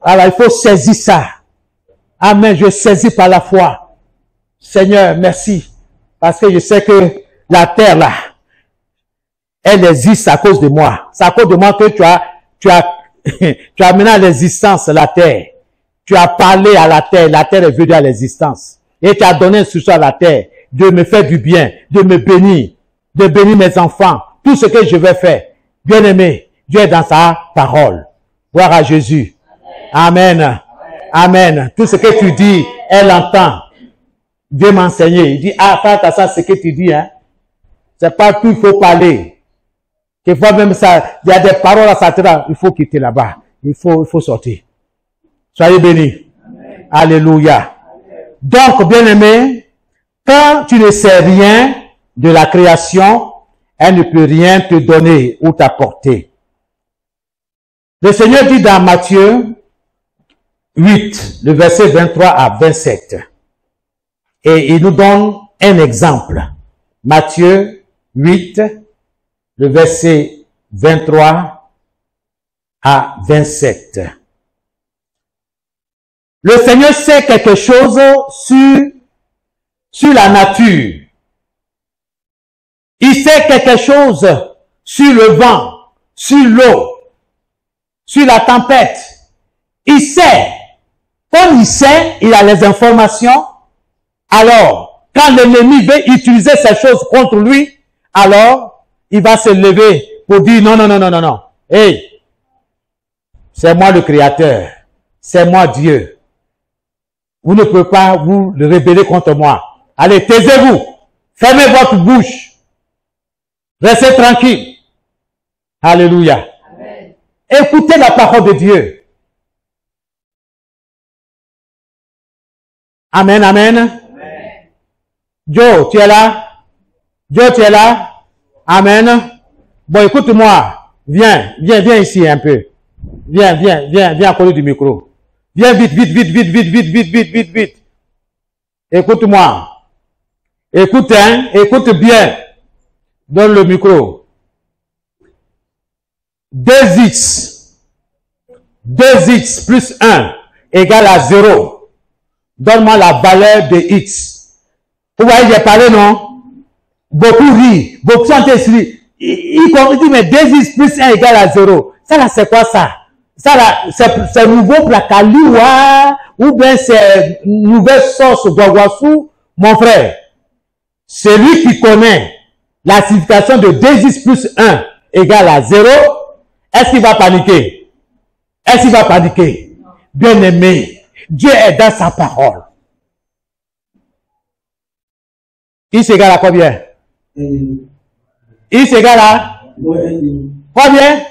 Alors il faut saisir ça. Amen, je saisis par la foi. Seigneur, merci. Parce que je sais que la terre là, elle existe à cause de moi. C'est à cause de moi que tu as amené à l'existence la terre. Tu as parlé à la terre est venue à l'existence. Et tu as donné instruction à la terre de me faire du bien, de me bénir, de bénir mes enfants, tout ce que je vais faire. Bien-aimé, Dieu est dans sa parole. Gloire à Jésus. Amen. Amen. Tout ce que tu dis, elle entend. Dieu m'a enseigné. Il dit, ah, frère, ça, ce que tu dis, hein. C'est pas tout, il faut parler. Quelquefois même ça, il y a des paroles à s'attirer. Il faut quitter là-bas. Il faut sortir. Soyez bénis. Amen. Alléluia. Amen. Donc, bien-aimé, quand tu ne sais rien de la création, elle ne peut rien te donner ou t'apporter. Le Seigneur dit dans Matthieu 8, le verset 23 à 27. Et il nous donne un exemple. Matthieu 8, le verset 23 à 27. Le Seigneur sait quelque chose sur la nature. Il sait quelque chose sur le vent, sur l'eau, sur la tempête. Il sait. Comme il sait, il a les informations. Alors, quand l'ennemi veut utiliser ces choses contre lui, alors, il va se lever pour dire non, non, non, non, non, non. Hey, c'est moi le Créateur. C'est moi Dieu. Vous ne pouvez pas vous rebeller contre moi. Allez, taisez-vous. Fermez votre bouche. Restez tranquille. Alléluia. Amen. Écoutez la parole de Dieu. Amen, amen. Amen. Joe, tu es là? Joe, tu es là? Amen. Bon, écoute-moi. Viens ici un peu. Viens à côté du micro. Viens vite. Écoute-moi. Écoute bien. Donne le micro. 2x plus 1 égale à 0. Donne-moi la valeur de x. Vous voyez, j'ai parlé, non? Beaucoup rient. Beaucoup sont ici. Ils disent, mais 2x plus 1 égale à 0. Ça là, c'est quoi ça? Ça là, c'est nouveau pour la Kaliwa, ou bien c'est nouvelle sauce Guaguassou, mon frère. Celui qui connaît la signification de 2x plus 1 égale à 0, est-ce qu'il va paniquer? Est-ce qu'il va paniquer? Bien aimé, Dieu est dans sa parole. X égale à combien? X égale à? Combien?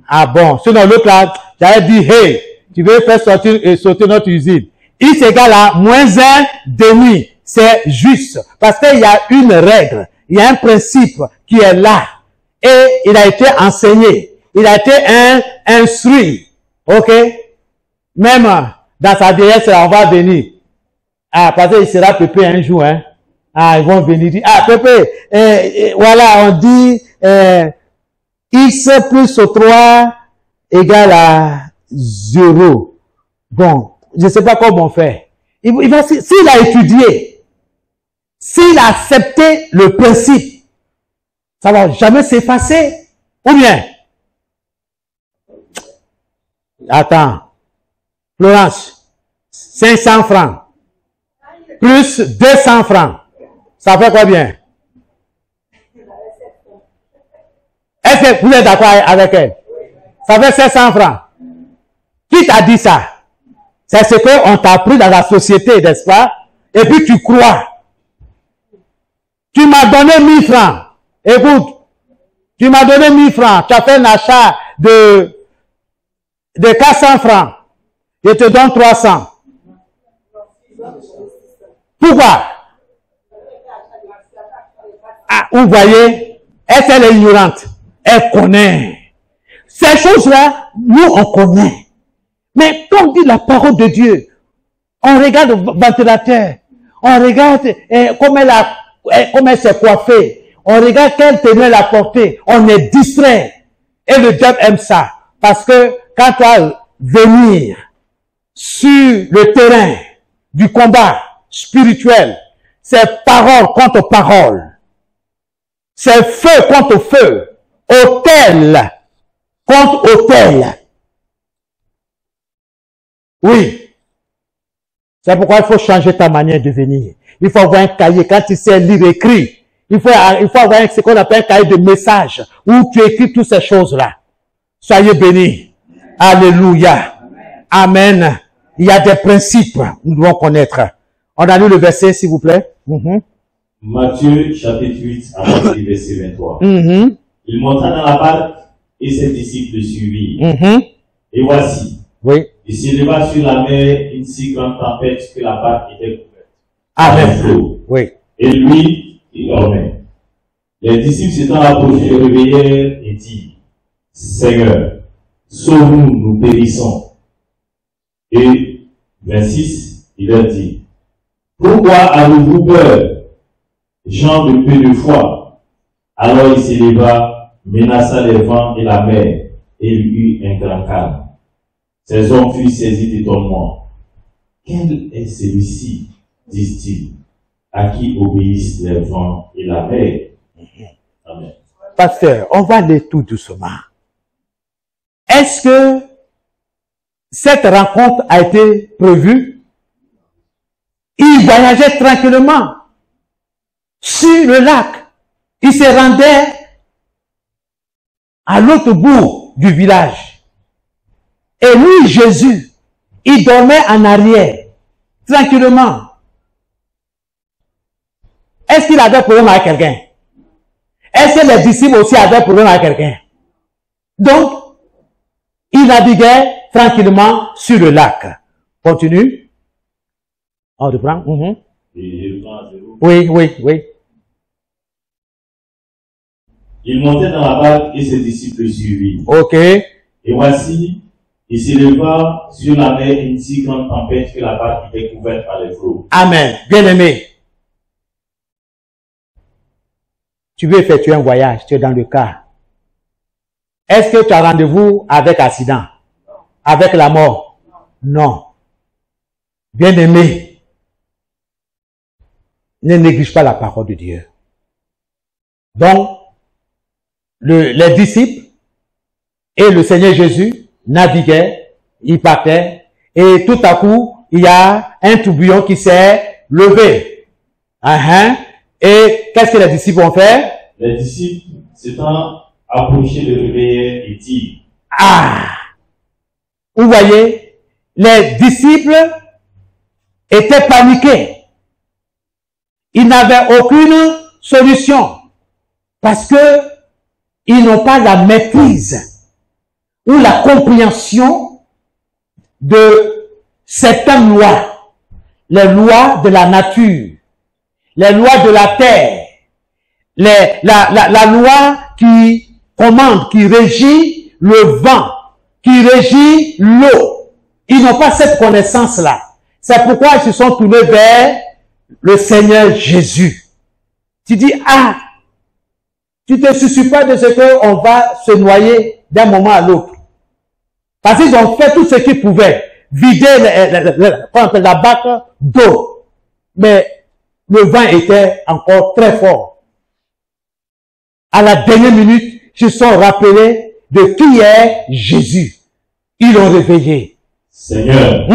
Ah bon, sinon l'autre là, j'avais dit, hey, tu veux faire sauter notre usine. X égale à moins 1,5. C'est juste. Parce qu'il y a une règle. Il y a un principe qui est là. Et il a été enseigné. Il a été instruit. OK? Même dans sa vieillesse, on va venir. Ah, parce qu'il sera Pépé un jour, hein. Ah, ils vont venir dire, ah, Pépé, voilà, on dit, X plus 3 égale à 0. Bon, je ne sais pas comment on fait. Il va, s'il a étudié, s'il a accepté le principe, ça va jamais s'effacer. Ou bien, attends, Florence, 500 francs, plus 200 francs, ça fait combien? Est-ce que vous êtes d'accord avec elle? Ça fait 700 francs. Qui t'a dit ça? C'est ce qu'on t'a appris dans la société, n'est-ce pas? Et puis tu crois. Tu m'as donné 1000 francs. Écoute, tu m'as donné 1000 francs. Tu as fait un achat de 400 francs. Je te donne 300. Pourquoi? Ah, vous voyez, est-ce qu'elle est ignorante? Elle connaît. Ces choses-là, nous, on connaît. Mais quand on dit la parole de Dieu, on regarde le ventilateur, on regarde comment elle s'est coiffée, on regarde quelle tenue elle a portée, on est distrait. Et le diable aime ça. Parce que quand tu vas venir sur le terrain du combat spirituel, c'est parole contre parole. C'est feu contre feu. Autel contre autel. Oui. C'est pourquoi il faut changer ta manière de venir. Il faut avoir un cahier. Quand tu sais lire, écrire, il faut avoir ce qu'on appelle un cahier de messages où tu écris toutes ces choses-là. Soyez bénis. Alléluia. Amen. Il y a des principes que nous devons connaître. On a lu le verset, s'il vous plaît. Matthieu, chapitre 8, à partir du verset 23. Il monta dans la barque et ses disciples le suivirent. Et voici, il s'éleva sur la mer une si grande tempête que la barque était couverte. Amen. Et lui, il dormait. Les disciples s'étant approchés, le réveillèrent et dirent, Seigneur, sauve-nous, nous périssons. Et 26, il leur dit, pourquoi avez-vous peur, gens de peu de foi? Alors il s'éleva, menaça les vents et la mer, et il eut un grand calme. Ces hommes furent saisis d'étonnement. Quel est celui-ci, disent-ils, à qui obéissent les vents et la mer? Amen. Pasteur, on va aller tout doucement. Est-ce que cette rencontre a été prévue? Il voyageait tranquillement sur le lac. Il se rendait à l'autre bout du village. Et lui, Jésus, il dormait en arrière, tranquillement. Est-ce qu'il avait problème avec quelqu'un? Est-ce que les disciples aussi avaient problème avec quelqu'un? Donc, il naviguait tranquillement sur le lac. Continue. On reprend. Oui. Il montait dans la barque et ses disciples le suivirent. Ok. Et voici, il s'éleva sur la mer une si grande tempête que la barque était couverte par les flots. Amen. Bien-aimé. Tu veux effectuer un voyage, tu es dans le car. Est-ce que tu as rendez-vous avec accident? Avec la mort? Non. Bien-aimé, ne néglige pas la parole de Dieu. Donc, les disciples et le Seigneur Jésus naviguaient, ils partaient, et tout à coup, il y a un tourbillon qui s'est levé. Et qu'est-ce que les disciples ont fait? Les disciples s'étant approchés le réveillèrent et dirent. Vous voyez, les disciples étaient paniqués. Ils n'avaient aucune solution parce que ils n'ont pas la maîtrise ou la compréhension de certaines lois, les lois de la nature, les lois de la terre, la loi qui commande, qui régit le vent, qui régit l'eau. Ils n'ont pas cette connaissance-là. C'est pourquoi ils se sont tournés vers le Seigneur Jésus. Tu dis, tu te soucies pas de ce qu'on va se noyer d'un moment à l'autre. Parce qu'ils ont fait tout ce qu'ils pouvaient. Vider la barque d'eau. Mais le vent était encore très fort. À la dernière minute, ils se sont rappelés de qui est Jésus. Ils l'ont réveillé. Seigneur,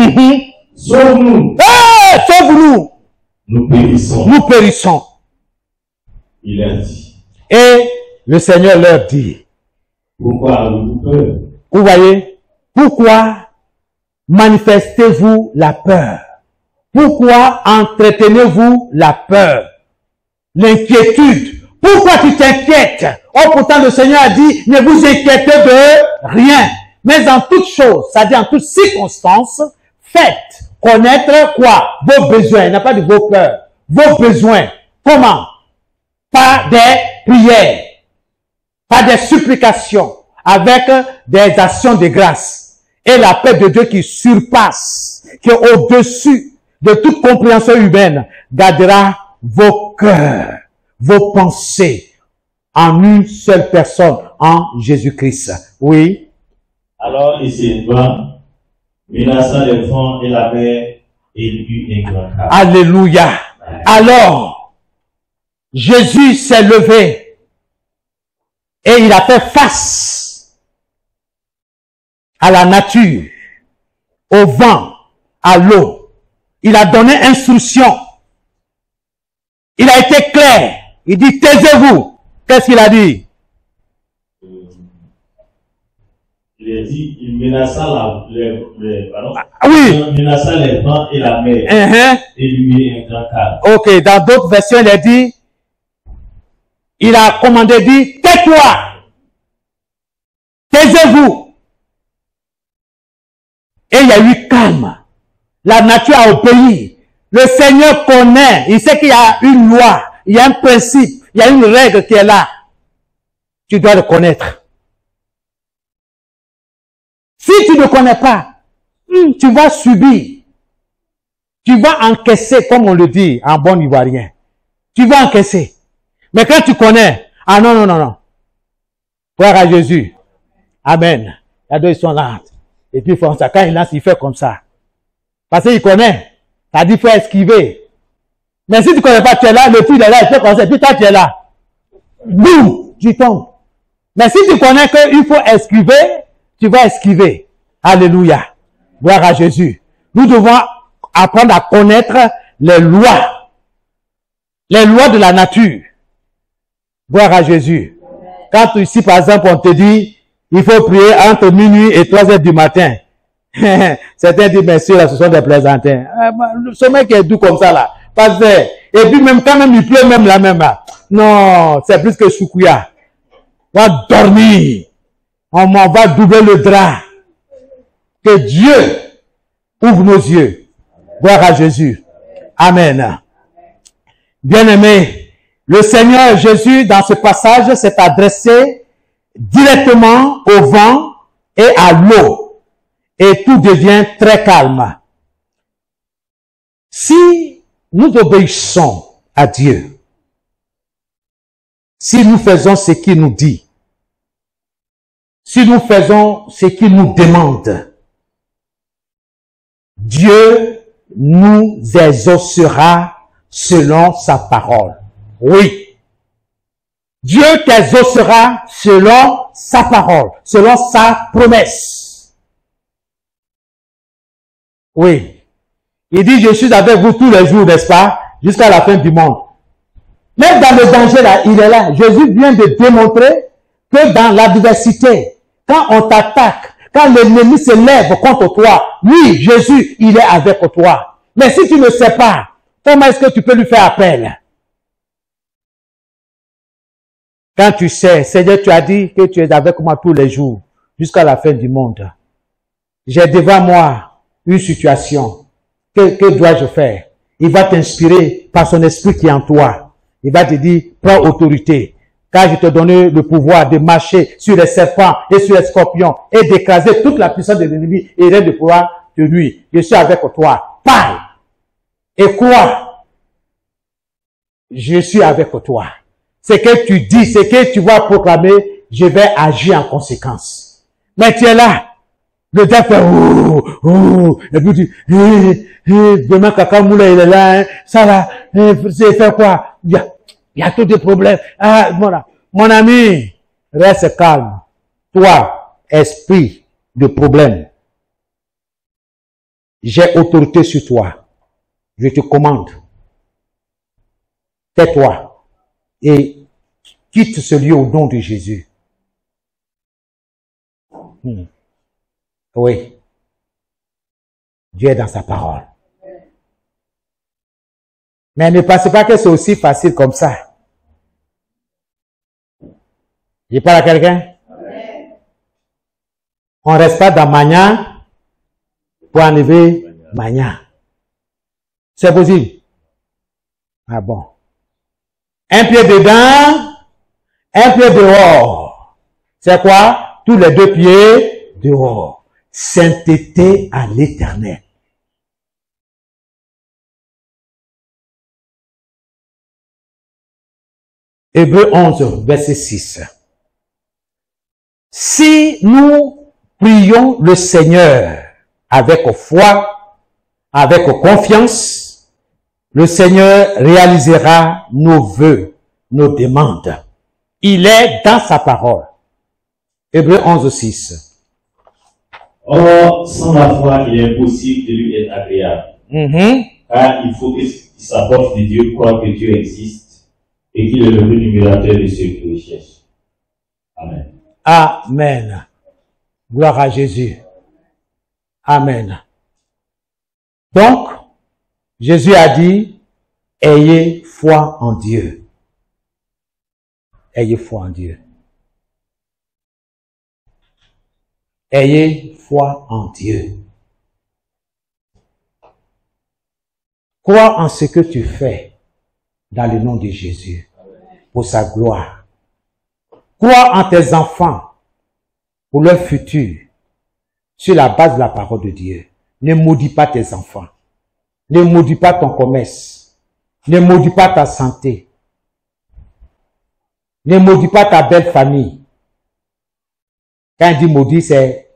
sauve-nous. Sauve-nous. Nous périssons. Nous périssons. Il a dit. Et le Seigneur leur dit. Pourquoi avez-vous peur? Vous voyez, pourquoi manifestez-vous la peur? Pourquoi entretenez-vous la peur? L'inquiétude. Pourquoi tu t'inquiètes? Oh, pourtant le Seigneur a dit, ne vous inquiétez de rien. Mais en toutes choses, c'est-à-dire en toutes circonstances, faites connaître quoi? Vos besoins. Il n'a pas de vos peurs. Vos besoins. Comment? Par des prières, par des supplications, avec des actions de grâce. Et la paix de Dieu qui surpasse, qui est au-dessus de toute compréhension humaine, gardera vos cœurs, vos pensées en une seule personne, en Jésus-Christ. Oui. Alors il s'éleva, menaçant les vents et la mer, et il eut un grand calme. Alléluia. Alors, Jésus s'est levé et il a fait face à la nature, au vent, à l'eau. Il a donné instruction. Il a été clair. Il dit, taisez-vous. Qu'est-ce qu'il a dit? Il a dit, il menaça oui. Il menaça les vents et la mer. Et lui un grand calme. Ok, dans d'autres versions, il a dit, il a commandé, dit, tais-toi. Taisez-vous. Et il y a eu calme. La nature a obéi. Le Seigneur connaît. Il sait qu'il y a une loi. Il y a un principe. Il y a une règle qui est là. Tu dois le connaître. Si tu ne connais pas, tu vas subir. Tu vas encaisser, comme on le dit en bon ivoirien. Tu vas encaisser. Mais quand tu connais, Ah non, non, non, non. Gloire à Jésus. Amen. Il y a deux, ils sont là. Et puis ils font ça. Quand il lance, il fait comme ça. Parce qu'il connaît. Ça dit, il faut esquiver. Mais si tu ne connais pas, tu es là, le fil est là, il fait comme ça. Et puis toi, tu es là. Boum, tu tombes. Mais si tu connais qu'il faut esquiver, tu vas esquiver. Alléluia. Gloire à Jésus. Nous devons apprendre à connaître les lois. Les lois de la nature. Gloire à Jésus. Quand ici, par exemple, on te dit, il faut prier entre minuit et 3 heures du matin. Certains disent, mais sûr, ce sont des plaisantins. Ce mec est doux comme ça, là. Parfait. Et puis, même quand même, il pleut même là, même là. Non, c'est plus que Choukouya. On va dormir. On va doubler le drap. Que Dieu ouvre nos yeux. Gloire à Jésus. Amen. Bien-aimés, le Seigneur Jésus, dans ce passage, s'est adressé directement au vent et à l'eau. Et tout devient très calme. Si nous obéissons à Dieu, si nous faisons ce qu'il nous dit, si nous faisons ce qu'il nous demande, Dieu nous exaucera selon sa parole. Oui. Dieu t'exaucera selon sa parole, selon sa promesse. Oui. Il dit, je suis avec vous tous les jours, n'est-ce pas, jusqu'à la fin du monde. Même dans le danger, là, il est là. Jésus vient de démontrer que dans l'adversité, quand on t'attaque, quand l'ennemi se lève contre toi, oui, Jésus, il est avec toi. Mais si tu ne sais pas, comment est-ce que tu peux lui faire appel? Quand tu sais, Seigneur, tu as dit que tu es avec moi tous les jours, jusqu'à la fin du monde. J'ai devant moi une situation. Que dois-je faire? Il va t'inspirer par son esprit qui est en toi. Il va te dire, prends autorité. Car je te donne le pouvoir de marcher sur les serpents et sur les scorpions et d'écraser toute la puissance de l'ennemi et rien de pouvoir te nuire. Je suis avec toi. Parle. Et quoi? Je suis avec toi. Ce que tu dis, ce que tu vas proclamer, je vais agir en conséquence. Mais tu es là. Le diable fait ouh, et puis tu dis, demain Kaka Moula il est là, hein, ça là, c'est fait quoi? Il y a tous des problèmes. Ah, voilà. Mon ami, reste calme. Toi, esprit de problème, j'ai autorité sur toi. Je te commande. Tais-toi et quitte ce lieu au nom de Jésus. Oui. Dieu est dans sa parole. Mais ne pensez pas que c'est aussi facile comme ça. Je parle à quelqu'un? On ne reste pas dans Magna pour enlever Magna. C'est possible? Ah bon. Un pied dedans, un pied dehors. C'est quoi? Tous les deux pieds dehors. Sainteté à l'Éternel. Hébreux 11, verset 6. Si nous prions le Seigneur avec foi, avec confiance, le Seigneur réalisera nos vœux, nos demandes. Il est dans sa parole. Hébreux 11, 6. Or, sans la foi, il est impossible de lui être agréable. Car il faut qu'il s'apporte de Dieu, croire que Dieu existe et qu'il est le rémunérateur de ceux qui le cherchent. Amen. Amen. Gloire à Jésus. Amen. Donc, Jésus a dit, ayez foi en Dieu. Ayez foi en Dieu. Ayez foi en Dieu. Crois en ce que tu fais dans le nom de Jésus pour sa gloire. Crois en tes enfants pour leur futur sur la base de la parole de Dieu. Ne maudis pas tes enfants. Ne maudis pas ton commerce. Ne maudis pas ta santé. Ne maudis pas ta belle famille. Quand il dit maudit, c'est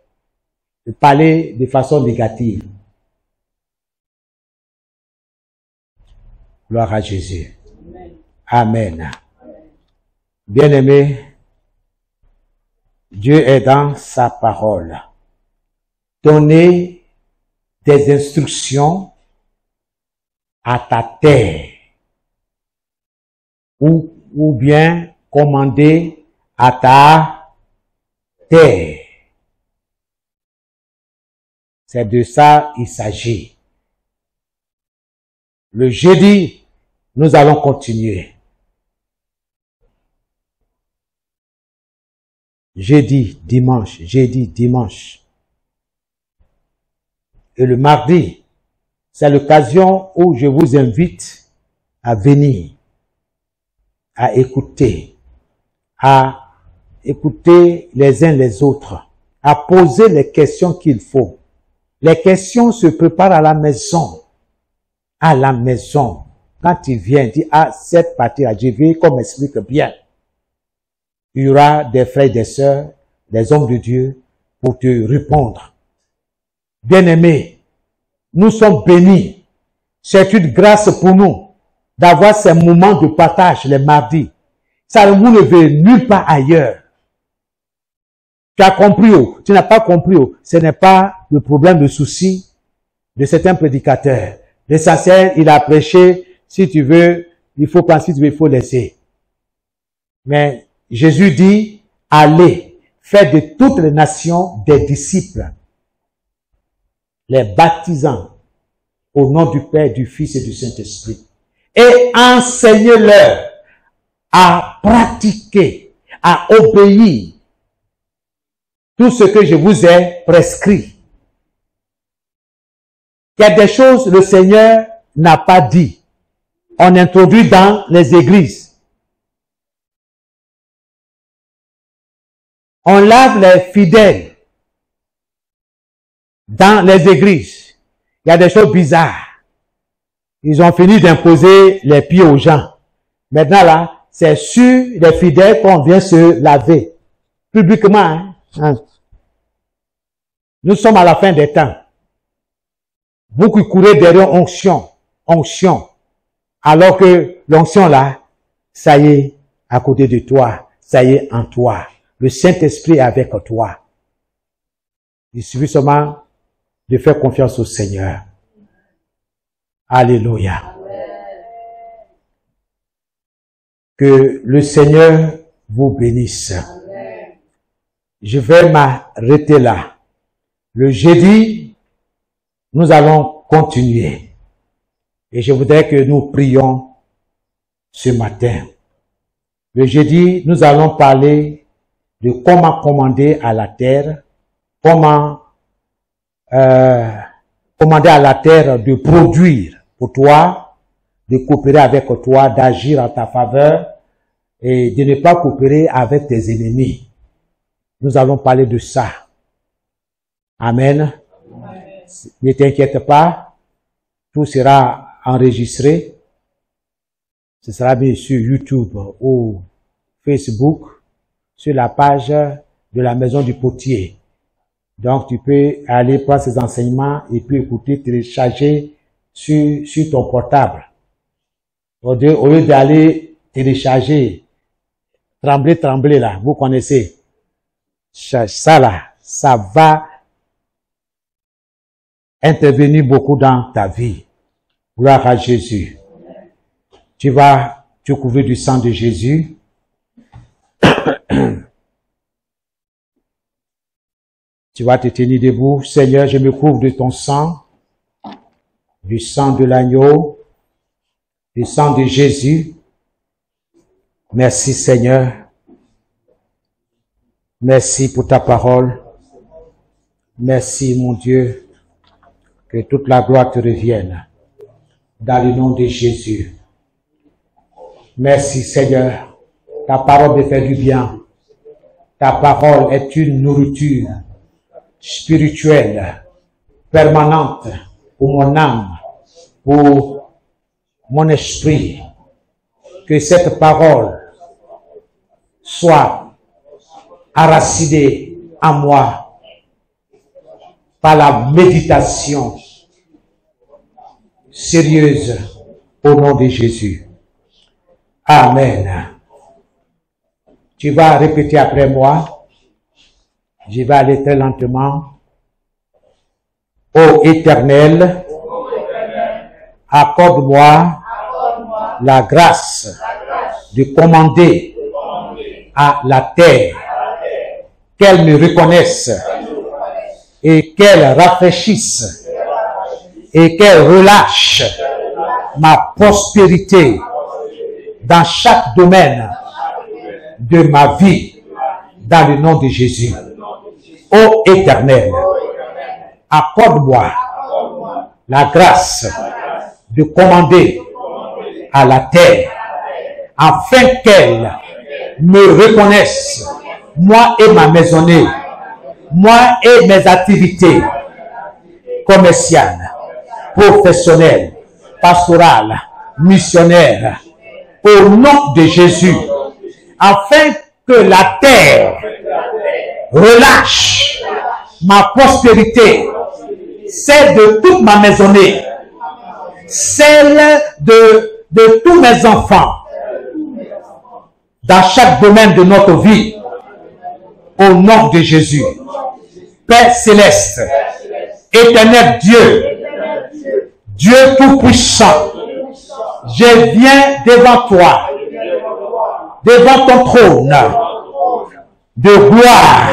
de parler de façon négative. Gloire à Jésus. Amen. Bien-aimé, Dieu est dans sa parole. Donner des instructions à ta terre ou bien commander à ta terre. C'est de ça il s'agit. Le jeudi, nous allons continuer. Jeudi, dimanche. Et le mardi, c'est l'occasion où je vous invite à venir, à écouter les uns les autres, à poser les questions qu'il faut. Les questions se préparent à la maison. À la maison. Quand tu viens, dis, ah, cette partie-là, je vais qu'on m'explique bien. Il y aura des frères et des sœurs, des hommes de Dieu, pour te répondre. Bien-aimés, nous sommes bénis. C'est une grâce pour nous d'avoir ces moments de partage les mardis. Ça, vous ne verrez nulle part ailleurs. Tu as compris ou tu n'as pas compris ou ce n'est pas le problème de souci de certains prédicateurs. L'essentiel, il a prêché, si tu veux, il faut penser, si tu veux, il faut laisser. Mais Jésus dit, allez, faites de toutes les nations des disciples, les baptisant au nom du Père, du Fils et du Saint-Esprit. Et enseignez-leur à pratiquer, à obéir tout ce que je vous ai prescrit. Il y a des choses que le Seigneur n'a pas dit. On introduit dans les églises. On lave les fidèles dans les églises. Il y a des choses bizarres. Ils ont fini d'imposer les pieds aux gens. Maintenant là, c'est sur les fidèles qu'on vient se laver. Publiquement, hein. Nous sommes à la fin des temps. Vous qui courez derrière onction, alors que l'onction là, ça y est, à côté de toi, ça y est en toi. Le Saint-Esprit est avec toi. Il suffit seulement de faire confiance au Seigneur. Alléluia. Que le Seigneur vous bénisse. Je vais m'arrêter là. Le jeudi, nous allons continuer. Et je voudrais que nous prions ce matin. Le jeudi, nous allons parler de comment commander à la terre, comment commander à la terre de produire pour toi, de coopérer avec toi, d'agir en ta faveur et de ne pas coopérer avec tes ennemis. Nous allons parler de ça. Amen. Ne t'inquiète pas, tout sera enregistré. Ce sera bien sur YouTube ou Facebook, sur la page de la Maison du Potier. Donc, tu peux aller prendre ces enseignements et puis écouter, télécharger sur ton portable. Au lieu d'aller télécharger, trembler là, vous connaissez. Ça là, ça va intervenir beaucoup dans ta vie. Gloire à Jésus. Tu vas te couvrir du sang de Jésus. Tu vas te tenir debout. Seigneur, je me couvre de ton sang, du sang de l'agneau, du sang de Jésus. Merci Seigneur. Merci pour ta parole. Merci mon Dieu. Que toute la gloire te revienne. Dans le nom de Jésus. Merci Seigneur. Ta parole me fait du bien. Ta parole est une nourriture spirituelle, permanente pour mon âme, pour mon esprit. Que cette parole soit enraciné en moi par la méditation sérieuse au nom de Jésus. Amen. Tu vas répéter après moi. Je vais aller très lentement. Ô Éternel, accorde-moi la grâce de commander à la terre qu'elle me reconnaisse et qu'elle rafraîchisse et qu'elle relâche ma prospérité dans chaque domaine de ma vie dans le nom de Jésus. Ô Éternel, accorde-moi la grâce de commander à la terre afin qu'elle me reconnaisse, moi et ma maisonnée, moi et mes activités commerciales, professionnelles, pastorales, missionnaires, au nom de Jésus, afin que la terre relâche ma prospérité, celle de toute ma maisonnée, celle de tous mes enfants, dans chaque domaine de notre vie, au nom de Jésus. Père céleste, éternel Dieu, Dieu tout-puissant, je viens devant toi, devant ton trône de gloire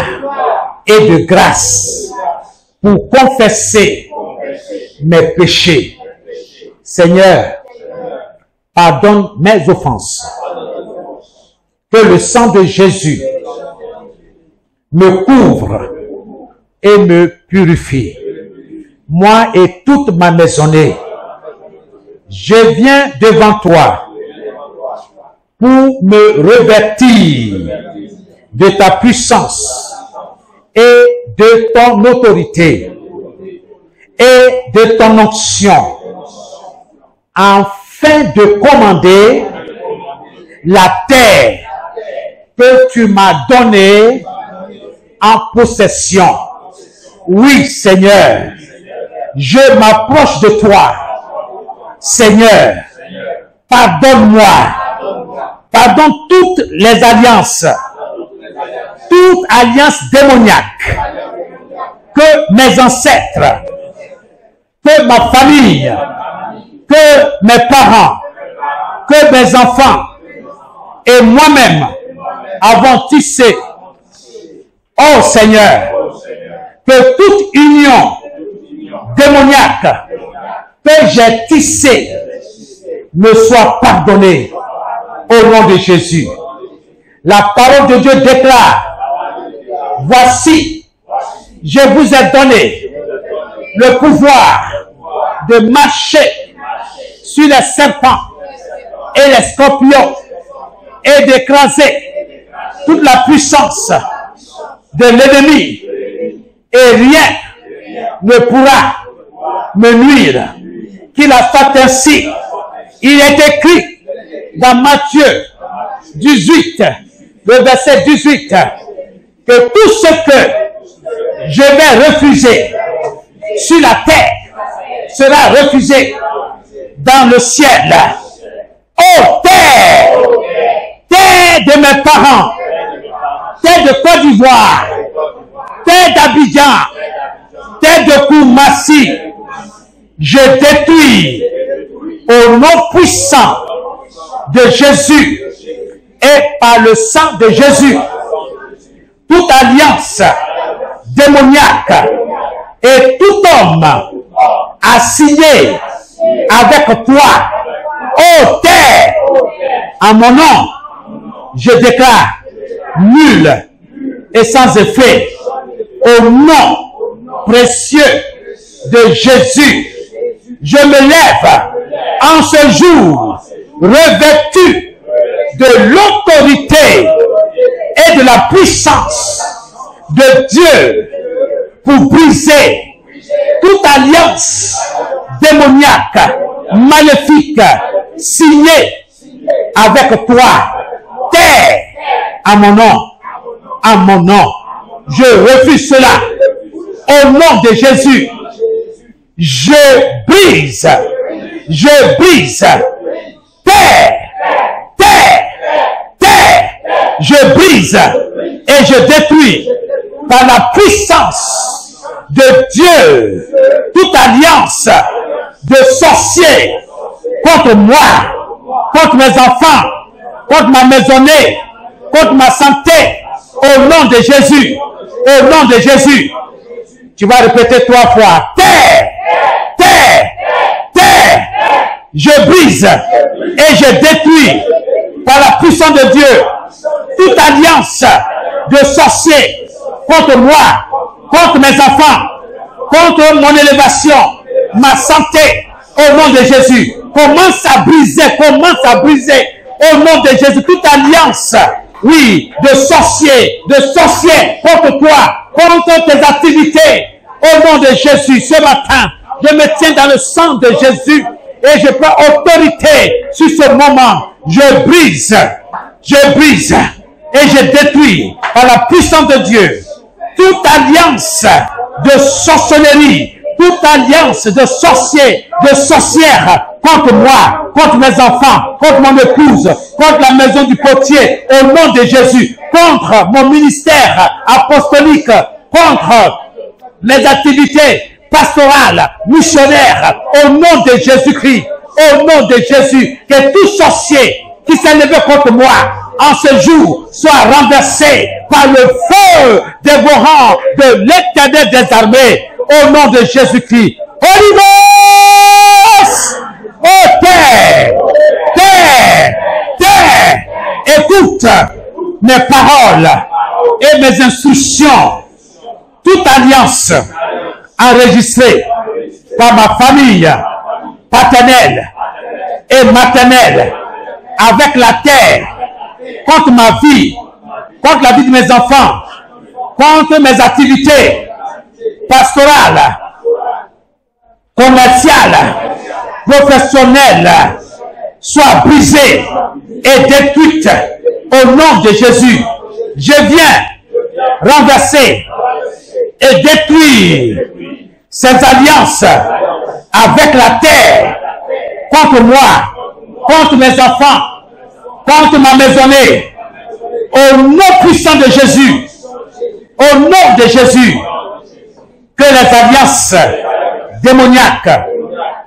et de grâce pour confesser mes péchés. Seigneur, pardonne mes offenses. Que le sang de Jésus me couvre et me purifie. Moi et toute ma maisonnée, je viens devant toi pour me revêtir de ta puissance et de ton autorité et de ton onction, afin de commander la terre que tu m'as donnée en possession. Oui, Seigneur, je m'approche de toi. Seigneur, pardonne-moi. Pardonne toutes les alliances, toute alliance démoniaque que mes ancêtres, que ma famille, que mes parents, que mes enfants et moi-même avons tissé. Oh Seigneur, que toute union démoniaque que j'ai tissée me soit pardonnée au nom de Jésus. La parole de Dieu déclare, voici, je vous ai donné le pouvoir de marcher sur les serpents et les scorpions et d'écraser toute la puissance de l'ennemi, et rien ne pourra me nuire. Qu'il a fait ainsi. Il est écrit dans Matthieu 18, le verset 18, que tout ce que je vais refuser sur la terre sera refusé dans le ciel. Oh terre, terre de mes parents, terre de Côte d'Ivoire, terre d'Abidjan, terre de Koumassi, je détruis au nom puissant de Jésus et par le sang de Jésus toute alliance démoniaque et tout homme assigné avec toi. Ô terre, en mon nom, je déclare nul et sans effet au nom précieux de Jésus. Je me lève en ce jour revêtu de l'autorité et de la puissance de Dieu pour briser toute alliance démoniaque, maléfique, signée avec toi. Terre, à mon nom. À mon nom. Je refuse cela. Au nom de Jésus. Je brise. Je brise. Terre. Terre. Terre. Je brise et je détruis par la puissance de Dieu toute alliance de sorciers contre moi, contre mes enfants, contre ma maisonnée, contre ma santé, au nom de Jésus, au nom de Jésus. Tu vas répéter 3 fois. Terre, terre, terre. Je brise et je détruis par la puissance de Dieu toute alliance de sorciers contre moi, contre mes enfants, contre mon élévation, ma santé, au nom de Jésus. Commence à briser, au nom de Jésus, toute alliance, oui, de sorciers contre toi, contre tes activités, au nom de Jésus. Ce matin, je me tiens dans le sang de Jésus et je prends autorité sur ce moment. Je brise et je détruis par la puissance de Dieu toute alliance de sorcellerie, toute alliance de sorciers, de sorcières contre moi, contre mes enfants, contre mon épouse, contre la maison du potier, au nom de Jésus, contre mon ministère apostolique, contre mes activités pastorales, missionnaires, au nom de Jésus-Christ, au nom de Jésus, que tout sorcier qui s'est levé contre moi en ce jour soit renversé par le feu dévorant de l'Éternel des armées, au nom de Jésus-Christ. Holy Ghost! Oh terre! Terre! Terre! Écoute mes paroles et mes instructions. Toute alliance enregistrée par ma famille paternelle et maternelle avec la terre, contre ma vie, contre la vie de mes enfants, contre mes activités pastorales, commerciales, professionnelles, soit brisée et détruite au nom de Jésus. Je viens renverser et détruire ces alliances avec la terre contre moi, contre mes enfants, contre ma maisonnée, au nom puissant de Jésus, au nom de Jésus, que les alliances démoniaques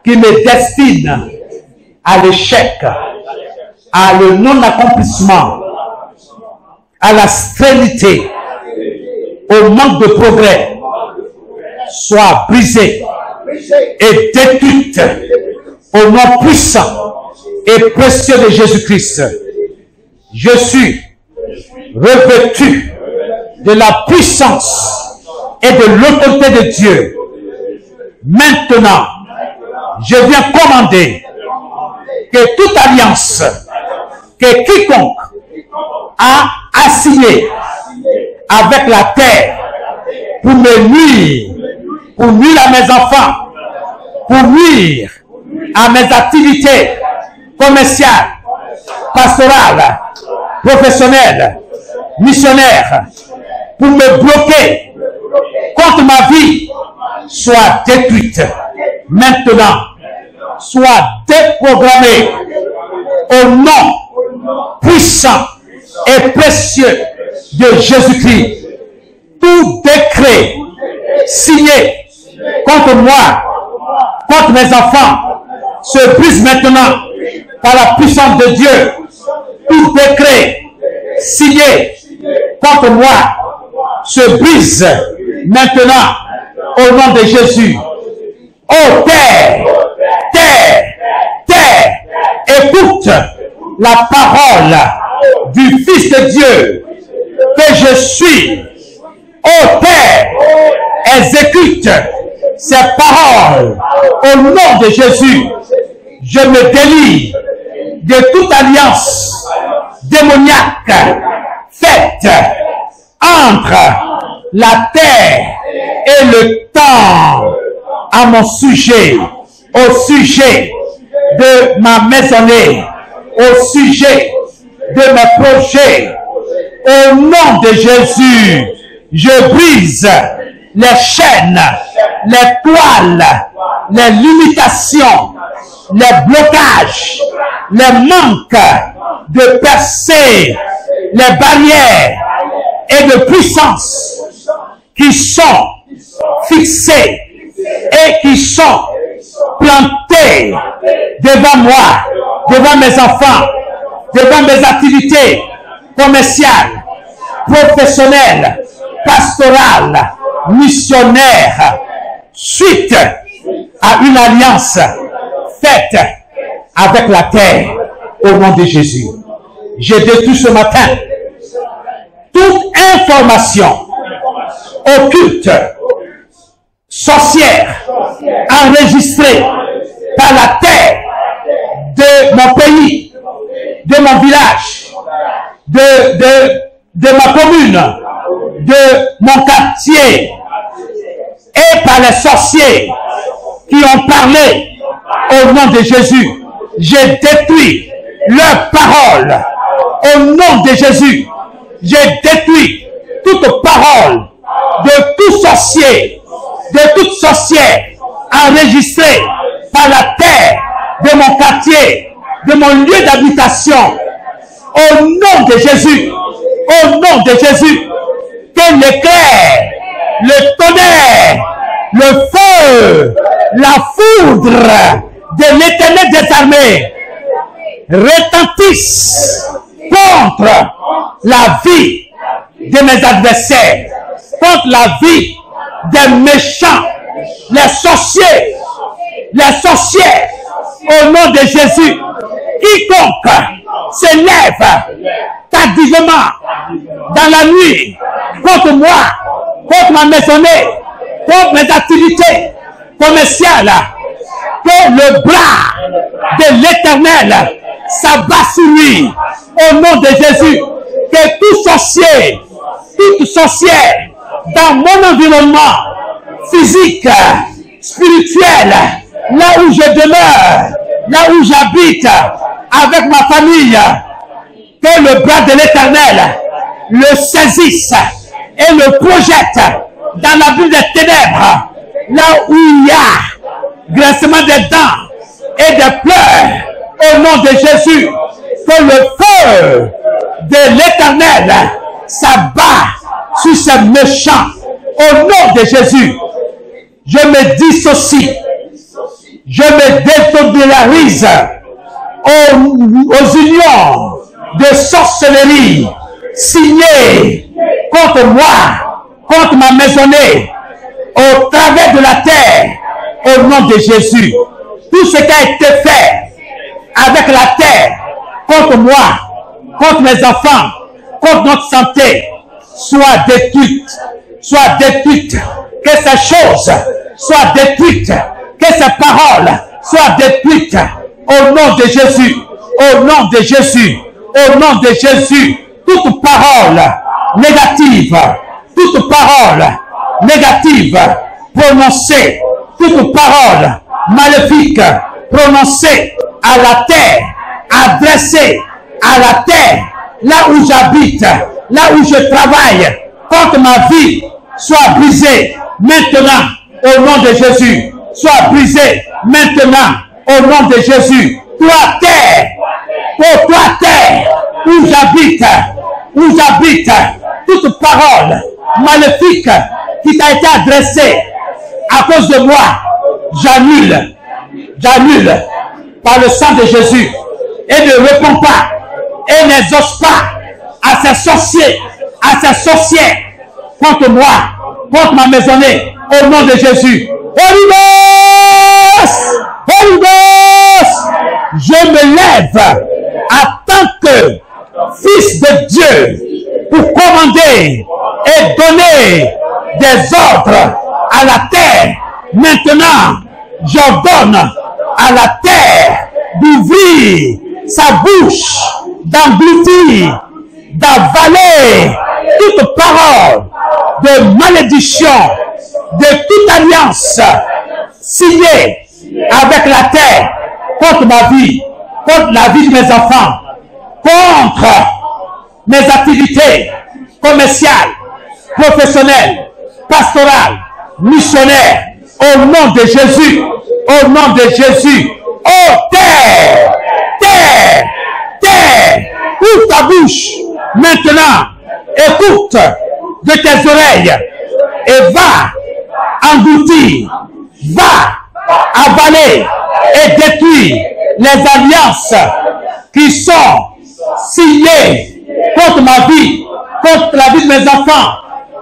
qui me destinent à l'échec, à le non-accomplissement, à la stérilité, au manque de progrès, soient brisées et détruites au nom puissant et précieux de Jésus-Christ. Je suis revêtu de la puissance et de l'autorité de Dieu. Maintenant, je viens commander que toute alliance que quiconque a assigné avec la terre pour me nuire, pour nuire à mes enfants, pour nuire à mes activités commerciales, pastorales, professionnelles, missionnaires, pour me bloquer contre ma vie, soit détruite maintenant, soit déprogrammée au nom puissant et précieux de Jésus-Christ. Tout décret signé contre moi, contre mes enfants, se brise maintenant par la puissance de Dieu. Tout décret signé contre moi se brise maintenant au nom de Jésus. Oh terre, terre, terre, écoute la parole du Fils de Dieu que je suis. Oh terre, exécute ces paroles au nom de Jésus. Je me délie de toute alliance démoniaque faite entre la terre et le temps à mon sujet, au sujet de ma maisonnée, au sujet de mes projets, Au nom de Jésus, je brise les chaînes, les toiles, les limitations, les blocages, les manques de percer les barrières et de puissance qui sont fixées et qui sont plantées devant moi, devant mes enfants, devant mes activités commerciales, professionnelles, pastorales, missionnaires, suite à une alliance faite avec la terre au nom de Jésus. Je détruis ce matin toute information occulte, sorcière, enregistrée par la terre de mon pays, de mon village, de ma commune, de mon quartier, et par les sorciers qui ont parlé au nom de Jésus. J'ai détruit leurs paroles au nom de Jésus. J'ai détruit toute parole de tout sorcier, de toute sorcière enregistrée par la terre de mon quartier, de mon lieu d'habitation. Au nom de Jésus, au nom de Jésus, que l'éclair, le tonnerre, le feu, la foudre de l'Éternel des armées retentissent contre la vie de mes adversaires, contre la vie des méchants, les sorciers, les sorcières, au nom de Jésus. Quiconque s'élève tardivement dans la nuit contre moi, contre ma maisonnée, contre mes activités commerciales, que le bras de l'Éternel s'abat sur lui au nom de Jésus. Que tout sorcier, toute sorcière dans mon environnement physique, spirituel, là où je demeure, là où j'habite avec ma famille, que le bras de l'Éternel le saisisse et le projette dans la ville des ténèbres, là où il y a grincement des dents et des pleurs, au nom de Jésus. Que le feu de l'Éternel s'abat sur ces méchants, au nom de Jésus. Je me dissocie, je me désolidarise aux unions de sorcellerie signées contre moi, contre ma maisonnée, au travers de la terre, au nom de Jésus. Tout ce qui a été fait avec la terre, contre moi, contre mes enfants, contre notre santé, soit détruite, soit détruite. Que ces choses soient détruites, que ces paroles soient détruites, au nom de Jésus, au nom de Jésus, au nom de Jésus. Toute parole négative, toute parole négative prononcée, toute parole maléfique prononcée à la terre, adressée à la terre, là où j'habite, là où je travaille, contre ma vie, soit brisée maintenant au nom de Jésus. Soit brisée maintenant au nom de Jésus. Toi terre, pour toi terre, où j'habite, toute parole maléfique qui t'a été adressée à cause de moi, j'annule par le sang de Jésus et ne réponds pas et n'exauce pas à ces sorciers, à ces sorcières contre moi, contre ma maisonnée, au nom de Jésus. Holy Ghost! Holy Ghost! Je me lève en tant que fils de Dieu pour commander et donner des ordres à la terre. Maintenant, j'ordonne à la terre d'ouvrir sa bouche, d'engloutir, d'avaler toute parole de malédiction, de toute alliance signée avec la terre contre ma vie, contre la vie de mes enfants, contre mes activités commerciales, professionnelles, pastorales, missionnaires, au nom de Jésus, au nom de Jésus. Oh, terre, terre, terre, ouvre ta bouche maintenant, écoute de tes oreilles et va engloutir, va avaler et détruire les alliances qui sont signées contre ma vie, contre la vie de mes enfants,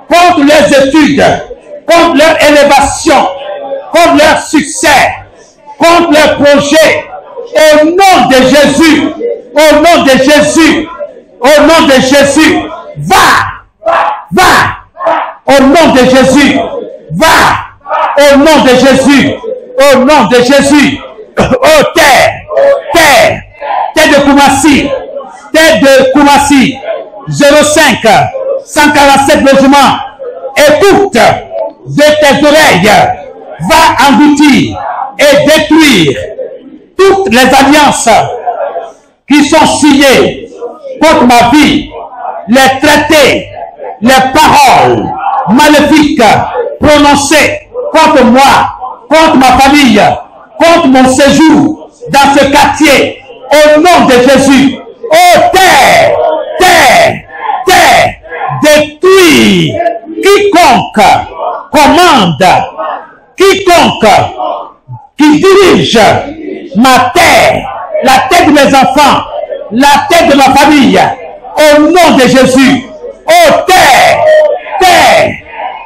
contre leurs études, contre leur élévation, contre leur succès, contre leurs projets. Au nom de Jésus, au nom de Jésus, au nom de Jésus, va, au nom de Jésus, va, au nom de Jésus, au nom de Jésus. Oh terre, terre, terre de Koumassi, terre de Koumassi, 05, 147 logements, écoute de tes oreilles, va engloutir et détruire toutes les alliances qui sont signées contre ma vie, les traités, les paroles maléfiques prononcées contre moi, contre ma famille, contre mon séjour dans ce quartier, au nom de Jésus. Oh terre, terre, terre, détruis quiconque commande, quiconque qui dirige ma terre, la terre de mes enfants, la terre de ma famille, au nom de Jésus. Oh terre, terre,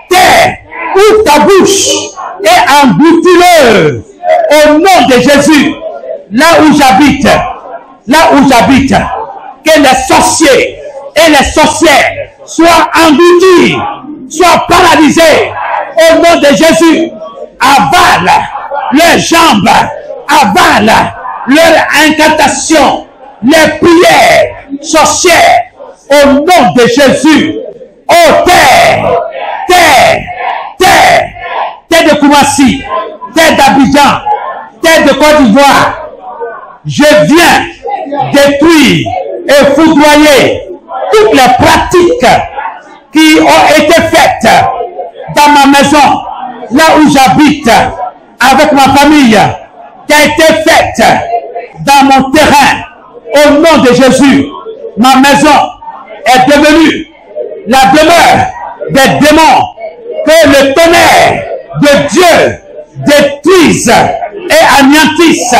terre, ouvre ta bouche et engloutis-le au nom de Jésus. Là où j'habite, que les sorciers et les sorcières soient engloutis, soient paralysés au nom de Jésus. Avale leurs jambes, avale leur incantation, les prières sorcières au nom de Jésus. Oh terre, terre, terre, terre de Koumassi, terre d'Abidjan, terre de Côte d'Ivoire, je viens détruire et foudroyer toutes les pratiques qui ont été faites dans ma maison, là où j'habite, avec ma famille, qui a été faite dans mon terrain. Au nom de Jésus, ma maison est devenue la demeure des démons. Que le tonnerre de Dieu détruise et anéantisse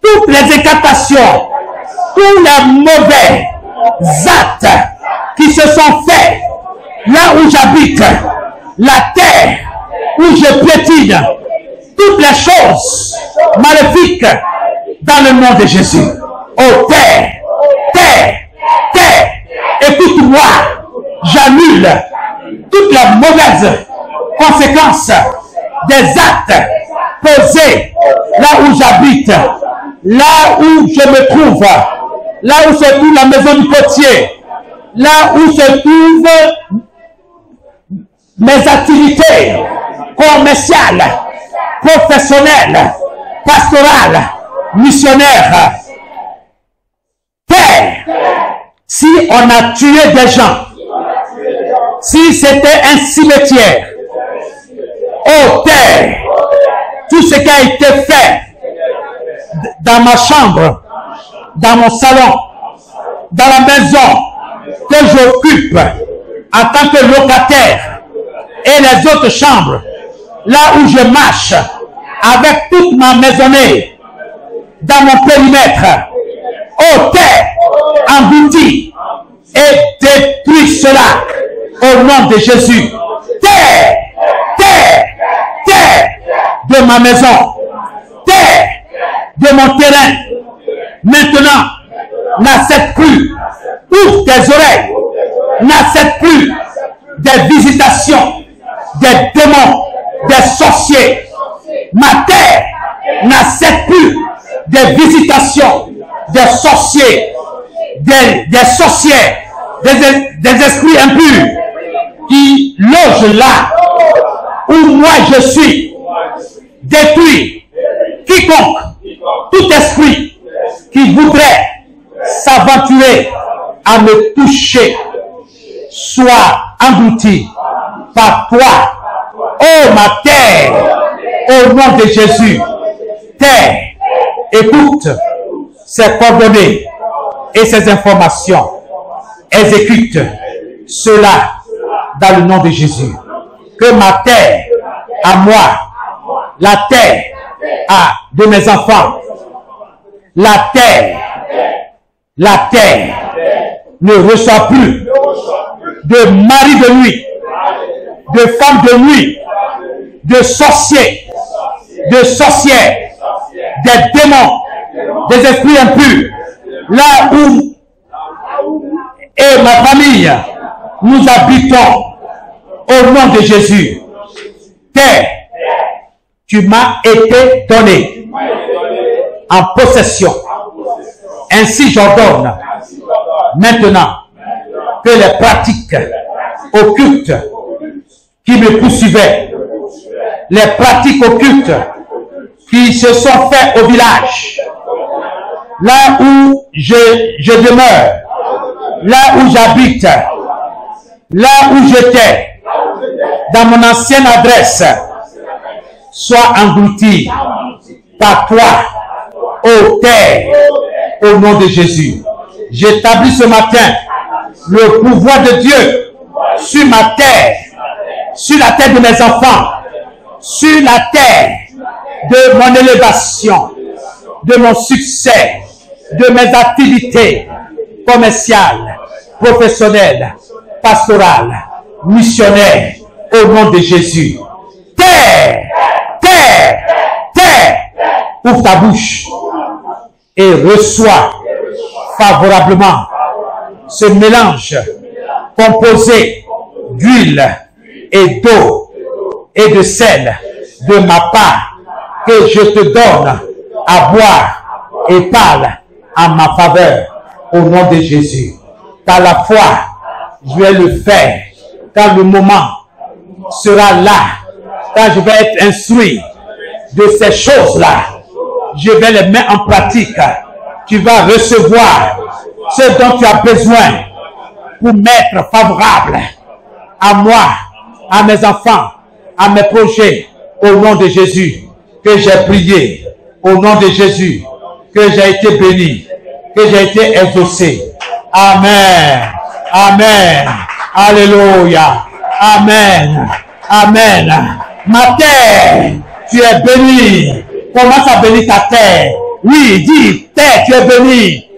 toutes les incantations, tous les mauvais actes qui se sont faits là où j'habite, la terre où je piétine, toutes les choses maléfiques dans le nom de Jésus. Oh terre, terre, terre, écoute-moi, j'annule toutes les mauvaises conséquences des actes posés là où j'habite, là où je me trouve, là où se trouve la maison du potier, là où se trouvent mes activités commerciales, professionnelles, pastorales, missionnaires. Père, si on a tué des gens, si c'était un cimetière, oh Père, tout ce qui a été fait dans ma chambre, dans mon salon, dans la maison que j'occupe en tant que locataire, et les autres chambres, là où je marche avec toute ma maisonnée, dans mon périmètre, oh terre, engloutis et détruis cela au nom de Jésus. Terre, terre, terre de ma maison, terre de mon terrain, maintenant, n'accepte plus, ouvre tes oreilles, n'accepte plus des visitations, des démons, des sorciers. Ma terre n'accepte plus des visitations, des sorciers, des sorcières, des esprits impurs qui logent là où moi je suis. Détruis quiconque, tout esprit qui voudrait s'aventurer à me toucher soit englouti par toi. Oh ma terre, au nom de Jésus, terre, écoute ces coordonnées et ces informations. Exécute cela dans le nom de Jésus. Que ma terre, à moi, la terre de mes enfants, la terre ne reçoit plus de mari de nuit, de femme de nuit, de sorciers, de sorcières, des démons, des esprits impurs, là où et ma famille, nous habitons au nom de Jésus. Terre, tu m'as été donné en possession. Ainsi j'ordonne maintenant que les pratiques occultes qui me poursuivaient, les pratiques occultes qui se sont faites au village, là où je demeure, là où j'habite, là où j'étais, dans mon ancienne adresse, soient engloutis par toi, ô terre, au nom de Jésus. J'établis ce matin le pouvoir de Dieu sur ma terre, sur la terre de mes enfants, sur la terre de mon élévation, de mon succès, de mes activités commerciales, professionnelles, pastorales, missionnaires, au nom de Jésus. Terre, terre, terre, ouvre ta bouche et reçois favorablement ce mélange composé d'huile et d'eau et de sel de ma part que je te donne à boire et parle en ma faveur au nom de Jésus. Qu'à la fois, je vais le faire quand le moment sera là, quand je vais être instruit de ces choses-là. Je vais les mettre en pratique. Tu vas recevoir ce dont tu as besoin pour m'être favorable à moi, à mes enfants, à mes projets, au nom de Jésus, que j'ai prié, au nom de Jésus, que j'ai été béni, que j'ai été exaucé. Amen. Amen. Alléluia. Amen. Amen. Ma terre, tu es bénie. Commence à bénir ta terre. Oui, dis, terre, tu es bénie.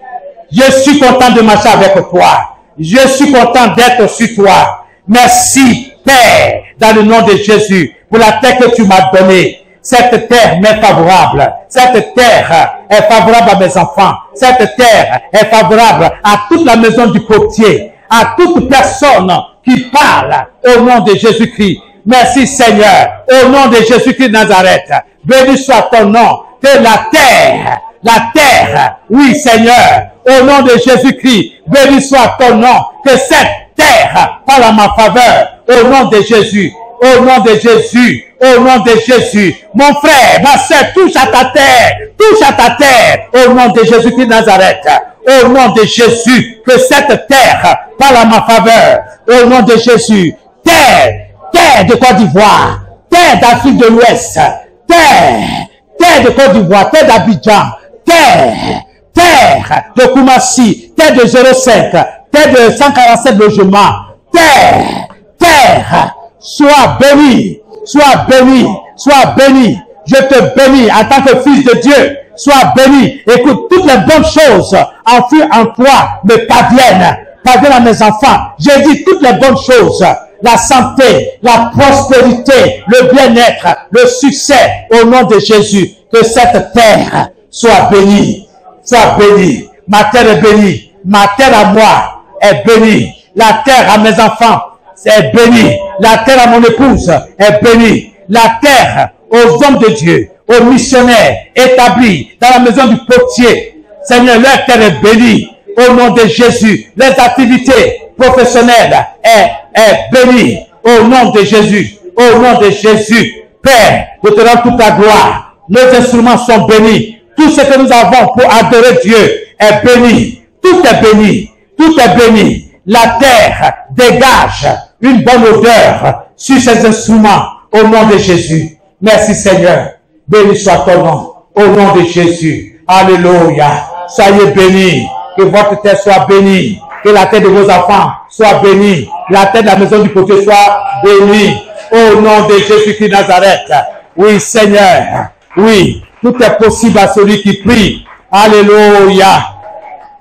Je suis content de marcher avec toi. Je suis content d'être sur toi. Merci, Père, dans le nom de Jésus, pour la terre que tu m'as donnée. Cette terre m'est favorable. Cette terre est favorable à mes enfants. Cette terre est favorable à toute la maison du potier, à toute personne qui parle au nom de Jésus-Christ. Merci Seigneur, au nom de Jésus-Christ de Nazareth. Béni soit ton nom. Que la terre, oui Seigneur, au nom de Jésus-Christ, béni soit ton nom. Que cette terre parle à ma faveur, au nom de Jésus. Au nom de Jésus, au nom de Jésus. Mon frère, ma soeur, touche à ta terre, au nom de Jésus-Christ de Nazareth. Au nom de Jésus, que cette terre parle à ma faveur, au nom de Jésus. Terre de Côte d'Ivoire, terre d'Afrique de l'Ouest, terre de Côte d'Ivoire, terre d'Abidjan, terre de Koumassi, terre de 05, terre de 147 logements, terre, sois béni, sois béni, sois béni. Je te bénis en tant que fils de Dieu. Sois béni. Écoute, toutes les bonnes choses en toi me parviennent à mes enfants. J'ai dit toutes les bonnes choses. La santé, la prospérité, le bien-être, le succès au nom de Jésus. Que cette terre soit bénie. Soit bénie. Ma terre est bénie. Ma terre à moi est bénie. La terre à mes enfants est bénie. La terre à mon épouse est bénie. La terre aux hommes de Dieu, aux missionnaires établis dans la maison du potier. Seigneur, leur terre est bénie. Au nom de Jésus, les activités professionnelles est bénie. Au nom de Jésus. Au nom de Jésus. Père, je te rends toute ta gloire. Nos instruments sont bénis. Tout ce que nous avons pour adorer Dieu est béni. Tout est béni. Tout est béni. La terre dégage une bonne odeur sur ces instruments au nom de Jésus. Merci Seigneur. Béni soit ton nom au nom de Jésus. Alléluia. Soyez bénis. Que votre terre soit bénie. Que la terre de vos enfants soit bénie. La terre de la maison du potier soit bénie. Au nom de Jésus-Christ Nazareth. Oui Seigneur. Oui. Tout est possible à celui qui prie. Alléluia.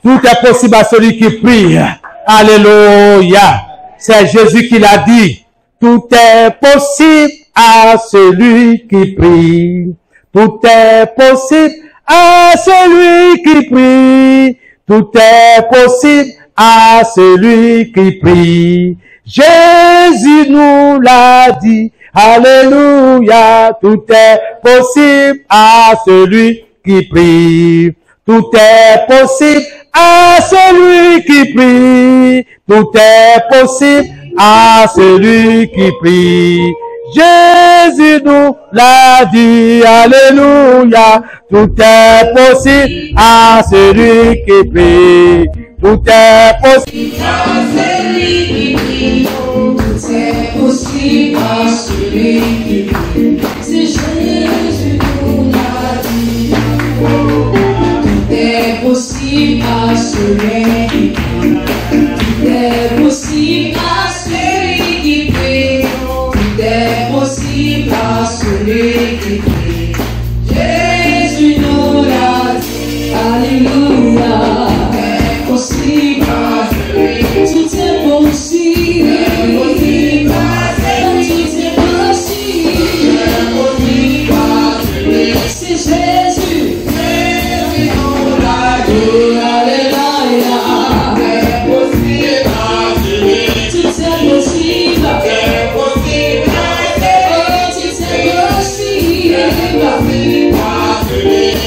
Tout est possible à celui qui prie. Alléluia. C'est Jésus qui l'a dit. Tout est possible à celui qui prie. Tout est possible à celui qui prie. Tout est possible à celui qui prie. Jésus nous l'a dit. Alléluia. Tout est possible à celui qui prie. Tout est possible à celui qui prie. Tout est possible à celui qui prie. Jésus nous l'a dit. Alléluia. Tout est possible à celui qui prie. Tout est possible à celui qui prie. Tout est possible à celui qui prie. C'est Jésus nous l'a dit. Tout est possible à celui qui prie. Tout est possible à celui qui prie. Tout est possible à celui qui prie. Jésus nous l'a dit. Alléluia. Tout est possible à celui qui prie. Tout est possible. C'est Jésus, Jésus nous l'a dit. Alléluia. Tout est possible.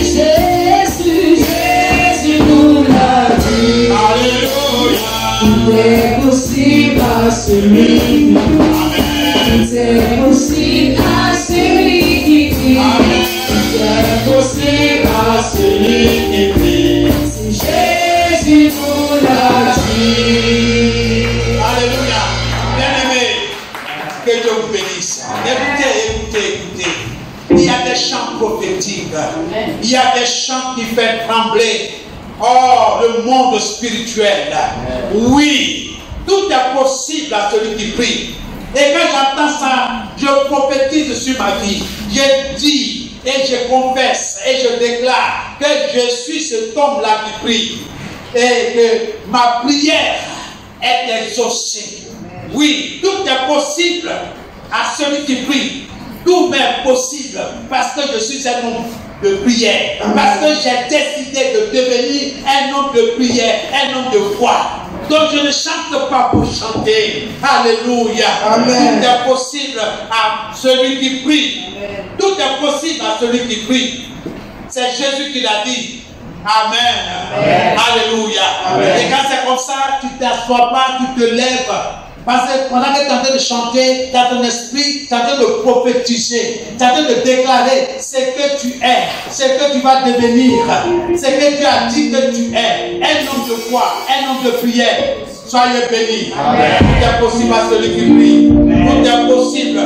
Jésus, Jésus nous l'a dit. Tout est possible à celui qui prie. Tout est possible à celui qui prie. Tout est possible à celui qui prie. Si Jésus nous l'a dit. Alléluia. Bien-aimé, que Dieu vous bénisse. Écoutez. Il y a des chants prophétiques. Il y a des chants qui font trembler. Oh, le monde spirituel. Oui, tout est possible à celui qui prie. Et quand j'entends ça, je prophétise sur ma vie. Je dis et je confesse et je déclare que je suis cet homme-là qui prie. Et que ma prière est exaucée. Oui, tout est possible à celui qui prie. Tout m'est possible parce que je suis un homme de prière. Parce que j'ai décidé de devenir un homme de prière, un homme de foi. Donc je ne chante pas pour chanter. Alléluia. Amen. Tout est possible à celui qui prie. Tout est possible à celui qui prie. C'est Jésus qui l'a dit. Amen. Amen. Alléluia. Amen. Et quand c'est comme ça, tu ne t'assois pas, tu te lèves. Parce que pendant que tu es en train de chanter, dans ton esprit, tu es en train de prophétiser, tu es en train de déclarer ce que tu es, ce que tu vas devenir, ce que tu as dit que tu es. Un homme de foi, un homme de prière. Soyez bénis. Tout est possible à celui qui prie. Tout est possible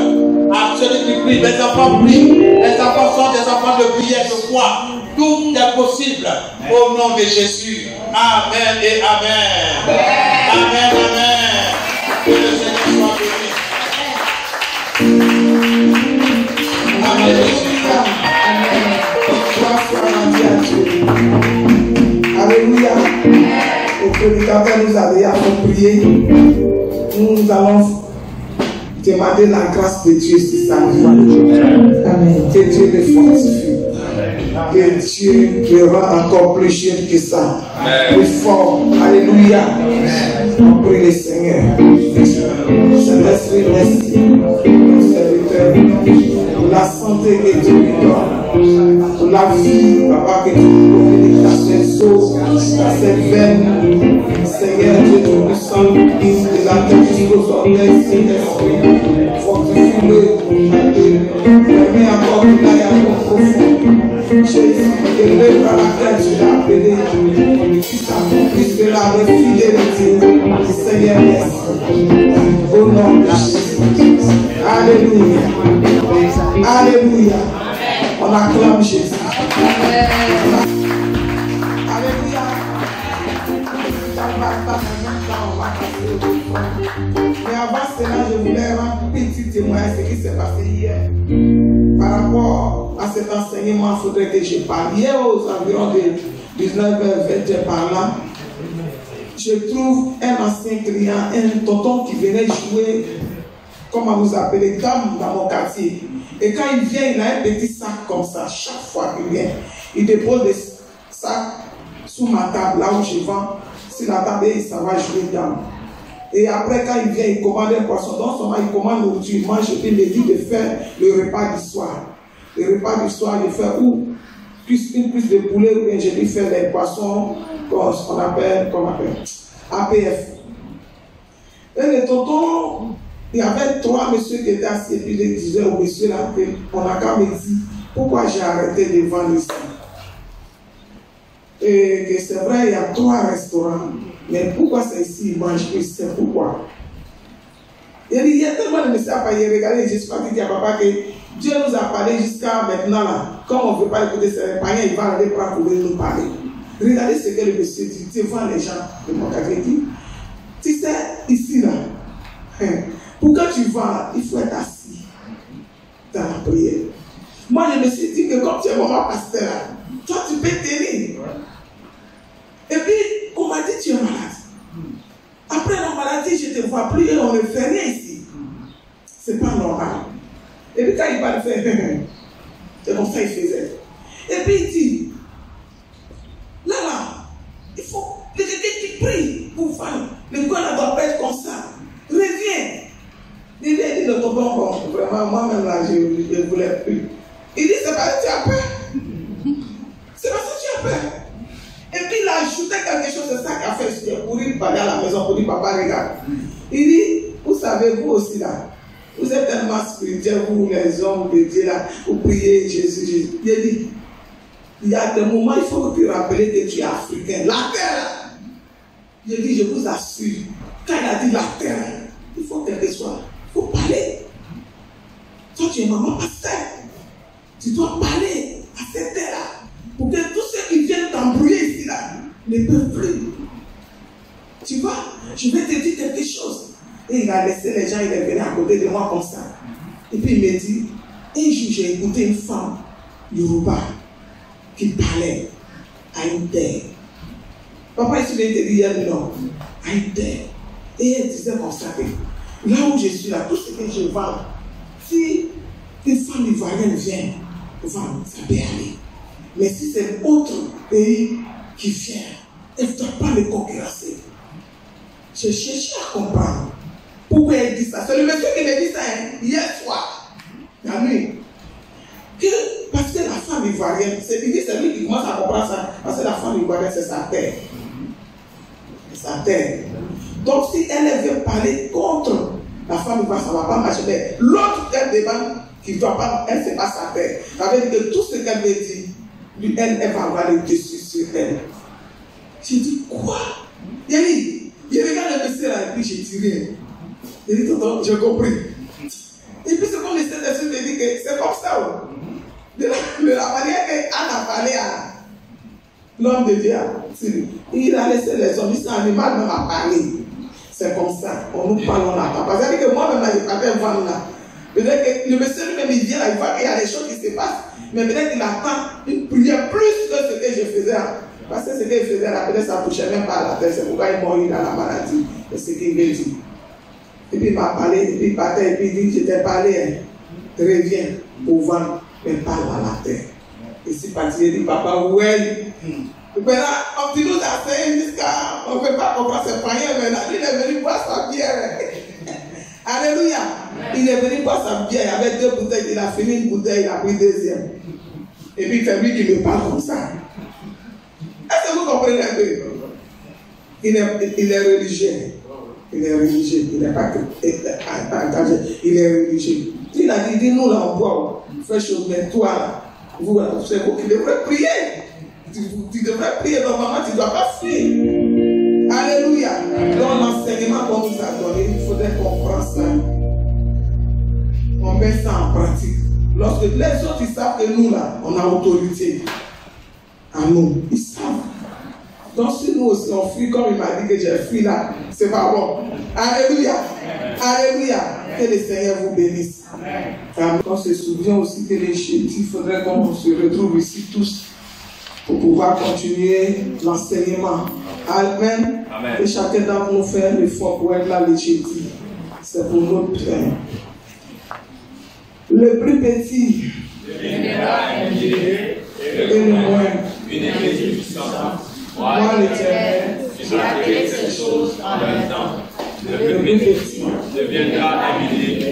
à celui qui prie. Les enfants prient. Les enfants sont des enfants de prière, de foi. Tout est possible au nom de Jésus. Amen et amen. Amen, amen. Que le Seigneur soit béni. Amen. Amen. Trois fois on dit à Dieu. Alléluia. Au prédicateur nous a déjà prié. Nous allons demander la grâce de Dieu sur sa vie. Amen. Que Dieu le fortifie. Que Dieu le rend encore plus jeune que ça. Plus fort. Alléluia. On prie le Seigneur. Saint-Esprit, merci. Pour la santé que tu lui donnes. Pour la vie, papa, que tu lui donnes. Dans ses os, dans ses veines. Seigneur, Dieu, nous nous sommes de la tête jusqu'aux orteils, Saint-Esprit. Fortifie-le. Permets encore qu'il aille à ton profond. Jésus, élève à la tête, je l'ai appelé. Ça puisse de la fidélité. Seigneur, merci. Au nom de Jésus. Alléluia. Alléluia. On acclame Jésus. Alléluia. Mais avant cela, je voulais rendre un petit témoignage de ce qui s'est passé hier. Par rapport à cet enseignement, il faudrait que je parle. Hier, aux environs de 19h20 par là, je trouve un ancien client, un tonton qui venait jouer, comment vous appelez, dame dans mon quartier. Et quand il vient, il a un petit sac comme ça. Chaque fois qu'il vient, il dépose des sacs sous ma table, là où je vends. Sur la table, il s'en va jouer dame. Et après, quand il vient, il commande un poisson. Dans son moment, il commande nourriture, il mange, et il me dit de faire le repas du soir. Le repas du soir, je fais ou une cuisse de poulet, ou bien je lui fais les poissons, qu'on appelle, APF. Et le tonton, il y avait 3 messieurs qui étaient assis, et puis je disais au monsieur là, on a qu'à me dire pourquoi j'ai arrêté de vendre ici. Et que c'est vrai, il y a 3 restaurants. Mais pourquoi c'est ici, ils mangent plus, c'est pourquoi. Il y a tellement de messieurs à parler, regardez, j'espère qu'il y a papa que Dieu nous a parlé jusqu'à maintenant là. Comme on ne veut pas écouter ces païens, il va aller prendre pour nous parler. Regardez ce que le monsieur dit, tu vois les gens de mon quartier dit. Tu sais, ici là, pour que tu vas, il faut être assis dans la prière. Moi je me suis dit que comme tu es maman pasteur là, toi tu peux tenir. Et puis, on m'a dit tu es malade. Après la maladie, je te vois plus et on ne fait rien ici. C'est pas normal. Et puis quand il va le faire, c'est comme ça il faisait. Et puis il dit, là, il faut que quelqu'un qui prie pour faire. Le corps ne doit pas être comme ça. Reviens. Il dit, le tonton, bon, vraiment, moi-même là, je ne voulais plus. Il dit, c'est parce que tu as peur. C'est parce que tu as peur. Et puis il a ajouté quelque chose, c'est ça qu'il a fait pour lui parler à la maison, pour dire, papa, regarde. Il dit, vous savez, vous aussi là, vous êtes tellement spirituel, vous les hommes de Dieu là, vous priez Jésus, Jésus. Il dit, il y a des moments, il faut que tu rappelles que tu es africain. La terre là. Je dis, je vous assure, quand il a dit la terre, il faut quelque chose, il faut parler. Toi tu es maman pasteur, tu dois parler à cette terre là. Pour que tous ceux qui viennent t'embrouiller ici là ne peuvent plus. Tu vois, je vais te dire quelque chose. Et il a laissé les gens, il est venu à côté de moi comme ça. Et puis il me dit, un jour j'ai écouté une femme Yoruba qui parlait à une terre. Papa ici vient te dire non, à une terre. Et elle disait comme ça que là où je suis là, tout ce que je vends, si une femme ivoirienne vient vendre, ça peut aller. Mais si c'est un autre pays qui vient, elle ne doit pas le concurrencer. J'ai cherché à comprendre pourquoi elle dit ça. C'est le monsieur qui m'a dit ça hier soir, la nuit. Parce que la femme ivoirienne, c'est lui qui commence à comprendre ça. Parce que la femme ivoirienne, c'est sa terre. C'est sa terre. Donc si elle vient parler contre la femme ivoirienne, ça ne va pas marcher. Mais l'autre qu'elle demande, qui ne doit pas, elle, c'est pas sa terre. Ça veut dire que tout ce qu'elle me dit, lui, elle va avoir le dessus sur elle. J'ai dit, quoi? Il dit, je regarde le monsieur là et puis j'ai tiré. Il dit, tonton, j'ai compris. Et puis c'est comme le Saint-Esprit me dit que c'est comme ça. De la manière qu'Anne a parlé à l'homme de Dieu, il a laissé les hommes, c'est un animal même à parler. C'est comme ça, on nous parle, on attend. Parce que moi-même là, j'ai pas fait vendre là. Peut-être que le monsieur lui-même il vient là, il voit qu'il y a des choses qui se passent. Mais peut-être qu'il attend une prière plus que ce que je faisais. Parce que ce qu'il faisait là, peut-être ça ne touchait même pas à la terre. C'est pourquoi il mourit dans la maladie. C'est ce qu'il me dit. Et puis il m'a parlé, et puis il partait, et puis il dit, je t'ai parlé, reviens pour vendre, mais parle à la terre. Et si parti, il dit, papa, ouais. Mais là, on dit nous a fait jusqu'à, on ne peut pas comprendre ses païens maintenant. Il est venu boire sa bière. Alléluia. Il est venu boire sa bière, il avait 2 bouteilles, il a fini une bouteille, il a pris 2e. Et puis c'est lui qui me parle comme ça. Est-ce que vous comprenez un peu? Il est religieux. Il est religieux. Il n'est pas engagé. Il est religieux. Il a dit, nous là on boit, fais chose, mais toi là, C'est vous qui devrez prier. Tu devrais prier, normalement tu ne dois pas fuir. Alléluia. Dans l'enseignement qu'on nous a donné, il faudrait qu'on prenne ça. On met ça en pratique. Lorsque les autres ils savent que nous là, on a autorité à nous, ils savent. Donc si nous aussi on fuit comme il m'a dit que j'ai fui là, c'est pas bon. Alléluia. Alléluia. Que le Seigneur vous bénisse. On se souvient aussi que les jeudis, il faudrait qu'on se retrouve ici tous pour pouvoir continuer l'enseignement. Amen. Amen. Et chacun d'entre nous fait un effort pour être là les jeudis. C'est pour notre bien. Le plus petit deviendra un millier et le moins une église puissante. Moi, l'Éternel, j'ai appelé ces choses en même temps. Le plus petit deviendra un millier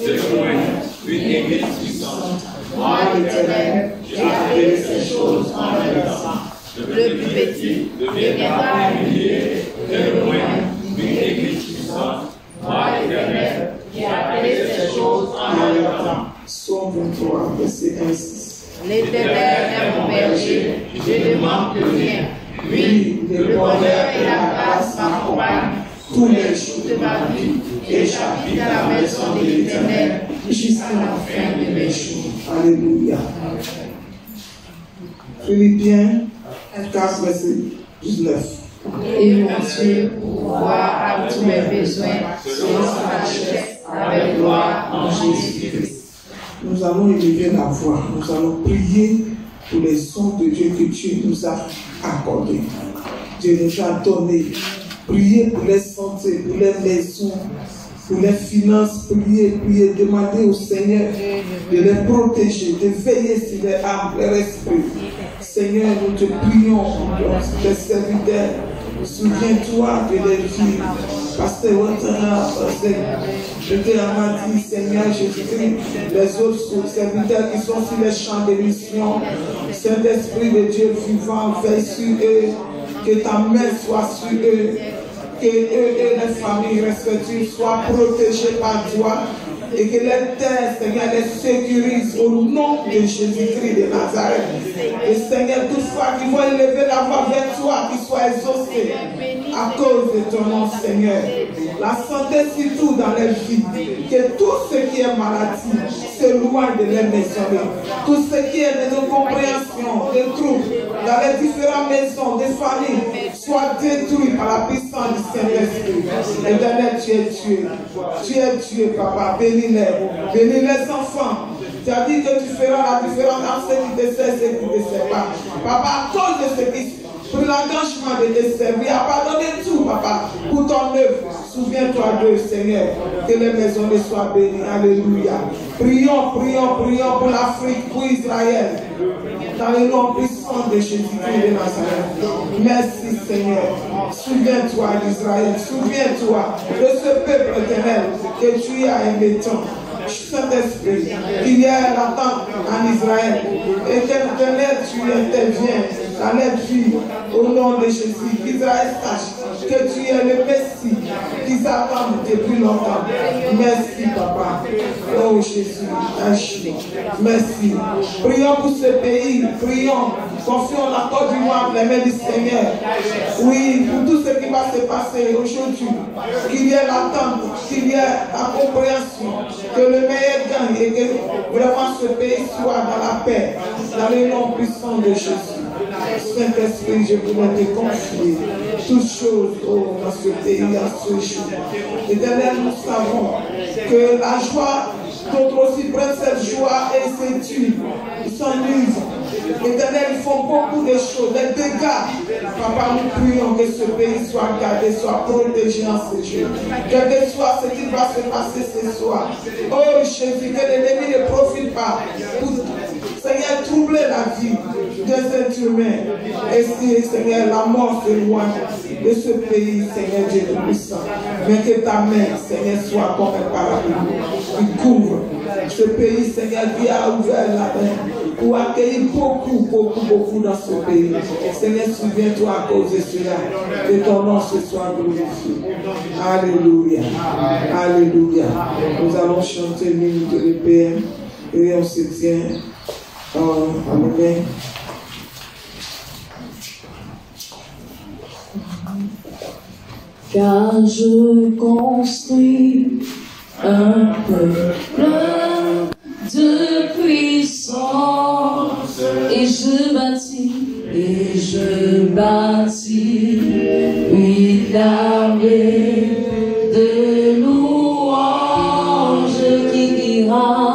et le moins une église puissante. Moi, l'Éternel, j'ai appelé ces choses en même temps. Le plus petit deviendra un millier et le moins une église puissante. Moi, l'Éternel, j'ai appelé ces choses en même temps. Psaume 23, verset 1-6. L'Éternel est mon berger, je ne manque de rien. Oui, le bonheur et la grâce m'accompagnent tous les jours de ma vie, et j'habite à la maison de l'Éternel jusqu'à la fin de mes jours. Alléluia. Philippiens 4, verset 19. Et mon Dieu pourvoira à tous mes besoins selon sa richesse avec gloire en Jésus-Christ. Nous allons élever la voix, nous allons prier pour les sons de Dieu que Dieu nous a accordés. Dieu nous a donné. Priez pour les santé, pour les maisons, pour les finances. Priez, priez, demandez au Seigneur de les protéger, de veiller sur les âmes, leur esprit. Seigneur, nous te prions pour tes serviteurs. Souviens-toi de leur vie. Pasteur Ouattara, je te remercie, Seigneur Jésus-Christ, les autres serviteurs qui sont sur les champs de mission. Saint-Esprit de Dieu vivant, veille sur eux, que ta main soit sur eux, que eux et les familles respectives soient protégées par toi, et que les terres, Seigneur, les sécurise au nom de Jésus-Christ de Nazareth. Et Seigneur, toutefois qu'ils vont élever la voix vers toi, qu'ils soient exaucés à cause de ton nom, Seigneur. La santé surtout dans les vies, que tout ce qui est maladie s'éloigne de les maisons. Tout ce qui est de incompréhension, de troubles dans les différentes maisons, des familles, soit détruit par la puissance du Saint-Esprit. Éternel, tu es Dieu. Tu es Dieu, Papa. Bénis-les. Bénis les enfants. Tu as dit que tu feras la différence entre ceux qui te servent et ceux qui ne te servent pas. Papa, à cause de ce qui pour l'engagement de te servir, abandonner tout, Papa, pour ton œuvre. Souviens-toi d'eux, Seigneur, que les maisons ne soient bénies. Alléluia. Prions, prions, prions pour l'Afrique, pour Israël. Dans le nom puissant de Jésus-Christ de Nazareth. Merci, Seigneur. Souviens-toi d'Israël. Souviens-toi de ce peuple éternel que tu as aimé tant. Saint-Esprit, il y a l'attente en Israël. Et qu'éternel, tu interviens dans les vies au nom de Jésus. Qu'Israël sache que tu es le Messie qu'ils attendent depuis longtemps. Merci, Papa. Oh Jésus, agis. Merci. Prions pour ce pays. Prions. Confions la Côte d'Ivoire dans les mains du Seigneur. Oui, pour tout ce qui va se passer aujourd'hui. Qu'il y ait l'attente, qu'il y ait la compréhension. Que le meilleur gagne et que vraiment ce pays soit dans la paix. Dans le nom puissant de Jésus. Saint-Esprit, je voudrais te confier toutes choses dans ce pays, à ce jour. Éternel, nous savons que la joie, d'autres aussi prennent cette joie et s'étuent, ils s'ennuient. Éternel, ils font beaucoup de choses, des dégâts. Papa, nous prions que ce pays soit gardé, soit protégé en ce jour. Quel que soit ce qui va se passer ce soir. Oh Jésus, que l'ennemi ne profite pas pour, Seigneur, troubler la vie des êtres humains. Et si, Seigneur, la mort s'éloigne de ce pays, Seigneur Dieu Tout-Puissant. Mais que ta main, Seigneur, soit comme un parapluie qui couvre ce pays, Seigneur, qui a ouvert la main pour accueillir beaucoup dans ce pays. Seigneur, souviens-toi à cause de cela, que ton nom se soit glorifié. Alléluia. Alléluia. Nous allons chanter l'hymne de l'EPM et on se tient Amen. Car je construis un peuple de puissance et je bâtis une armée de louanges qui ira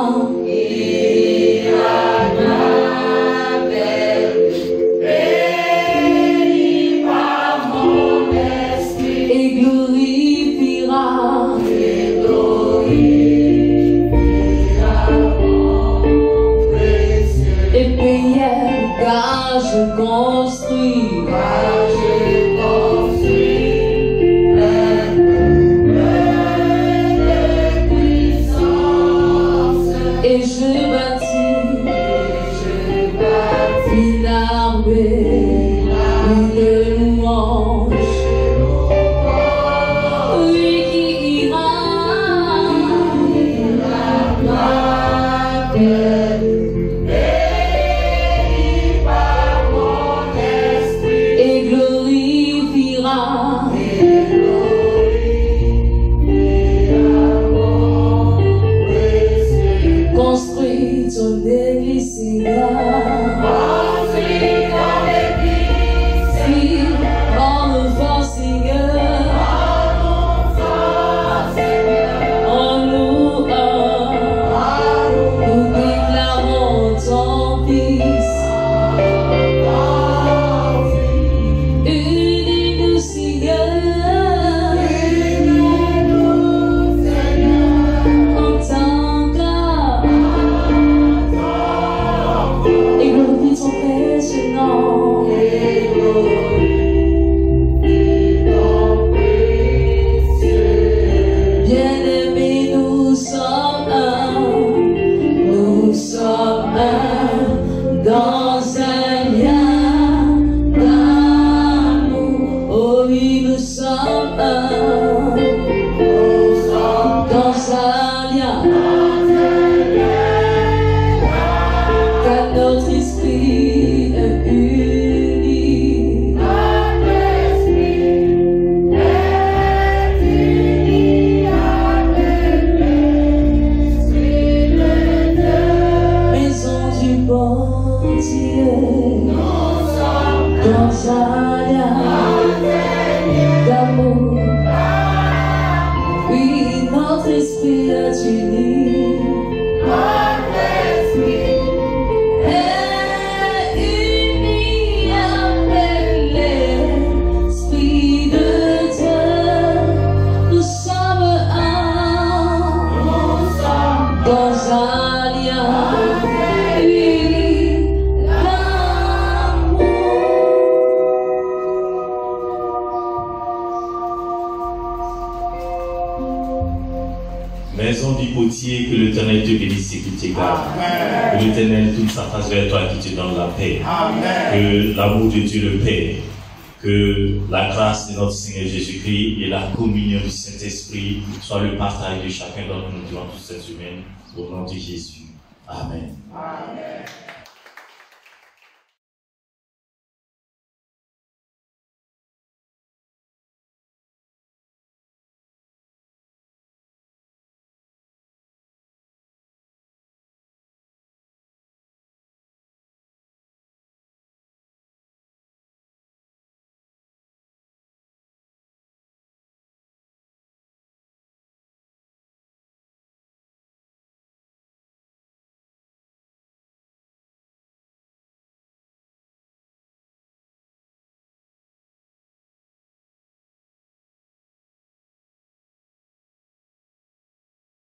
Maison du potier, que l'Éternel te bénisse et qu'il te garde. Que l'Éternel tourne sa face vers toi et qu'il te donne la paix. Amen. Que l'amour de Dieu le Père, que la grâce de notre Seigneur Jésus-Christ et la communion du Saint-Esprit soient le partage de chacun d'entre nous durant toute cette semaine. Au nom de Jésus. Amen. Amen.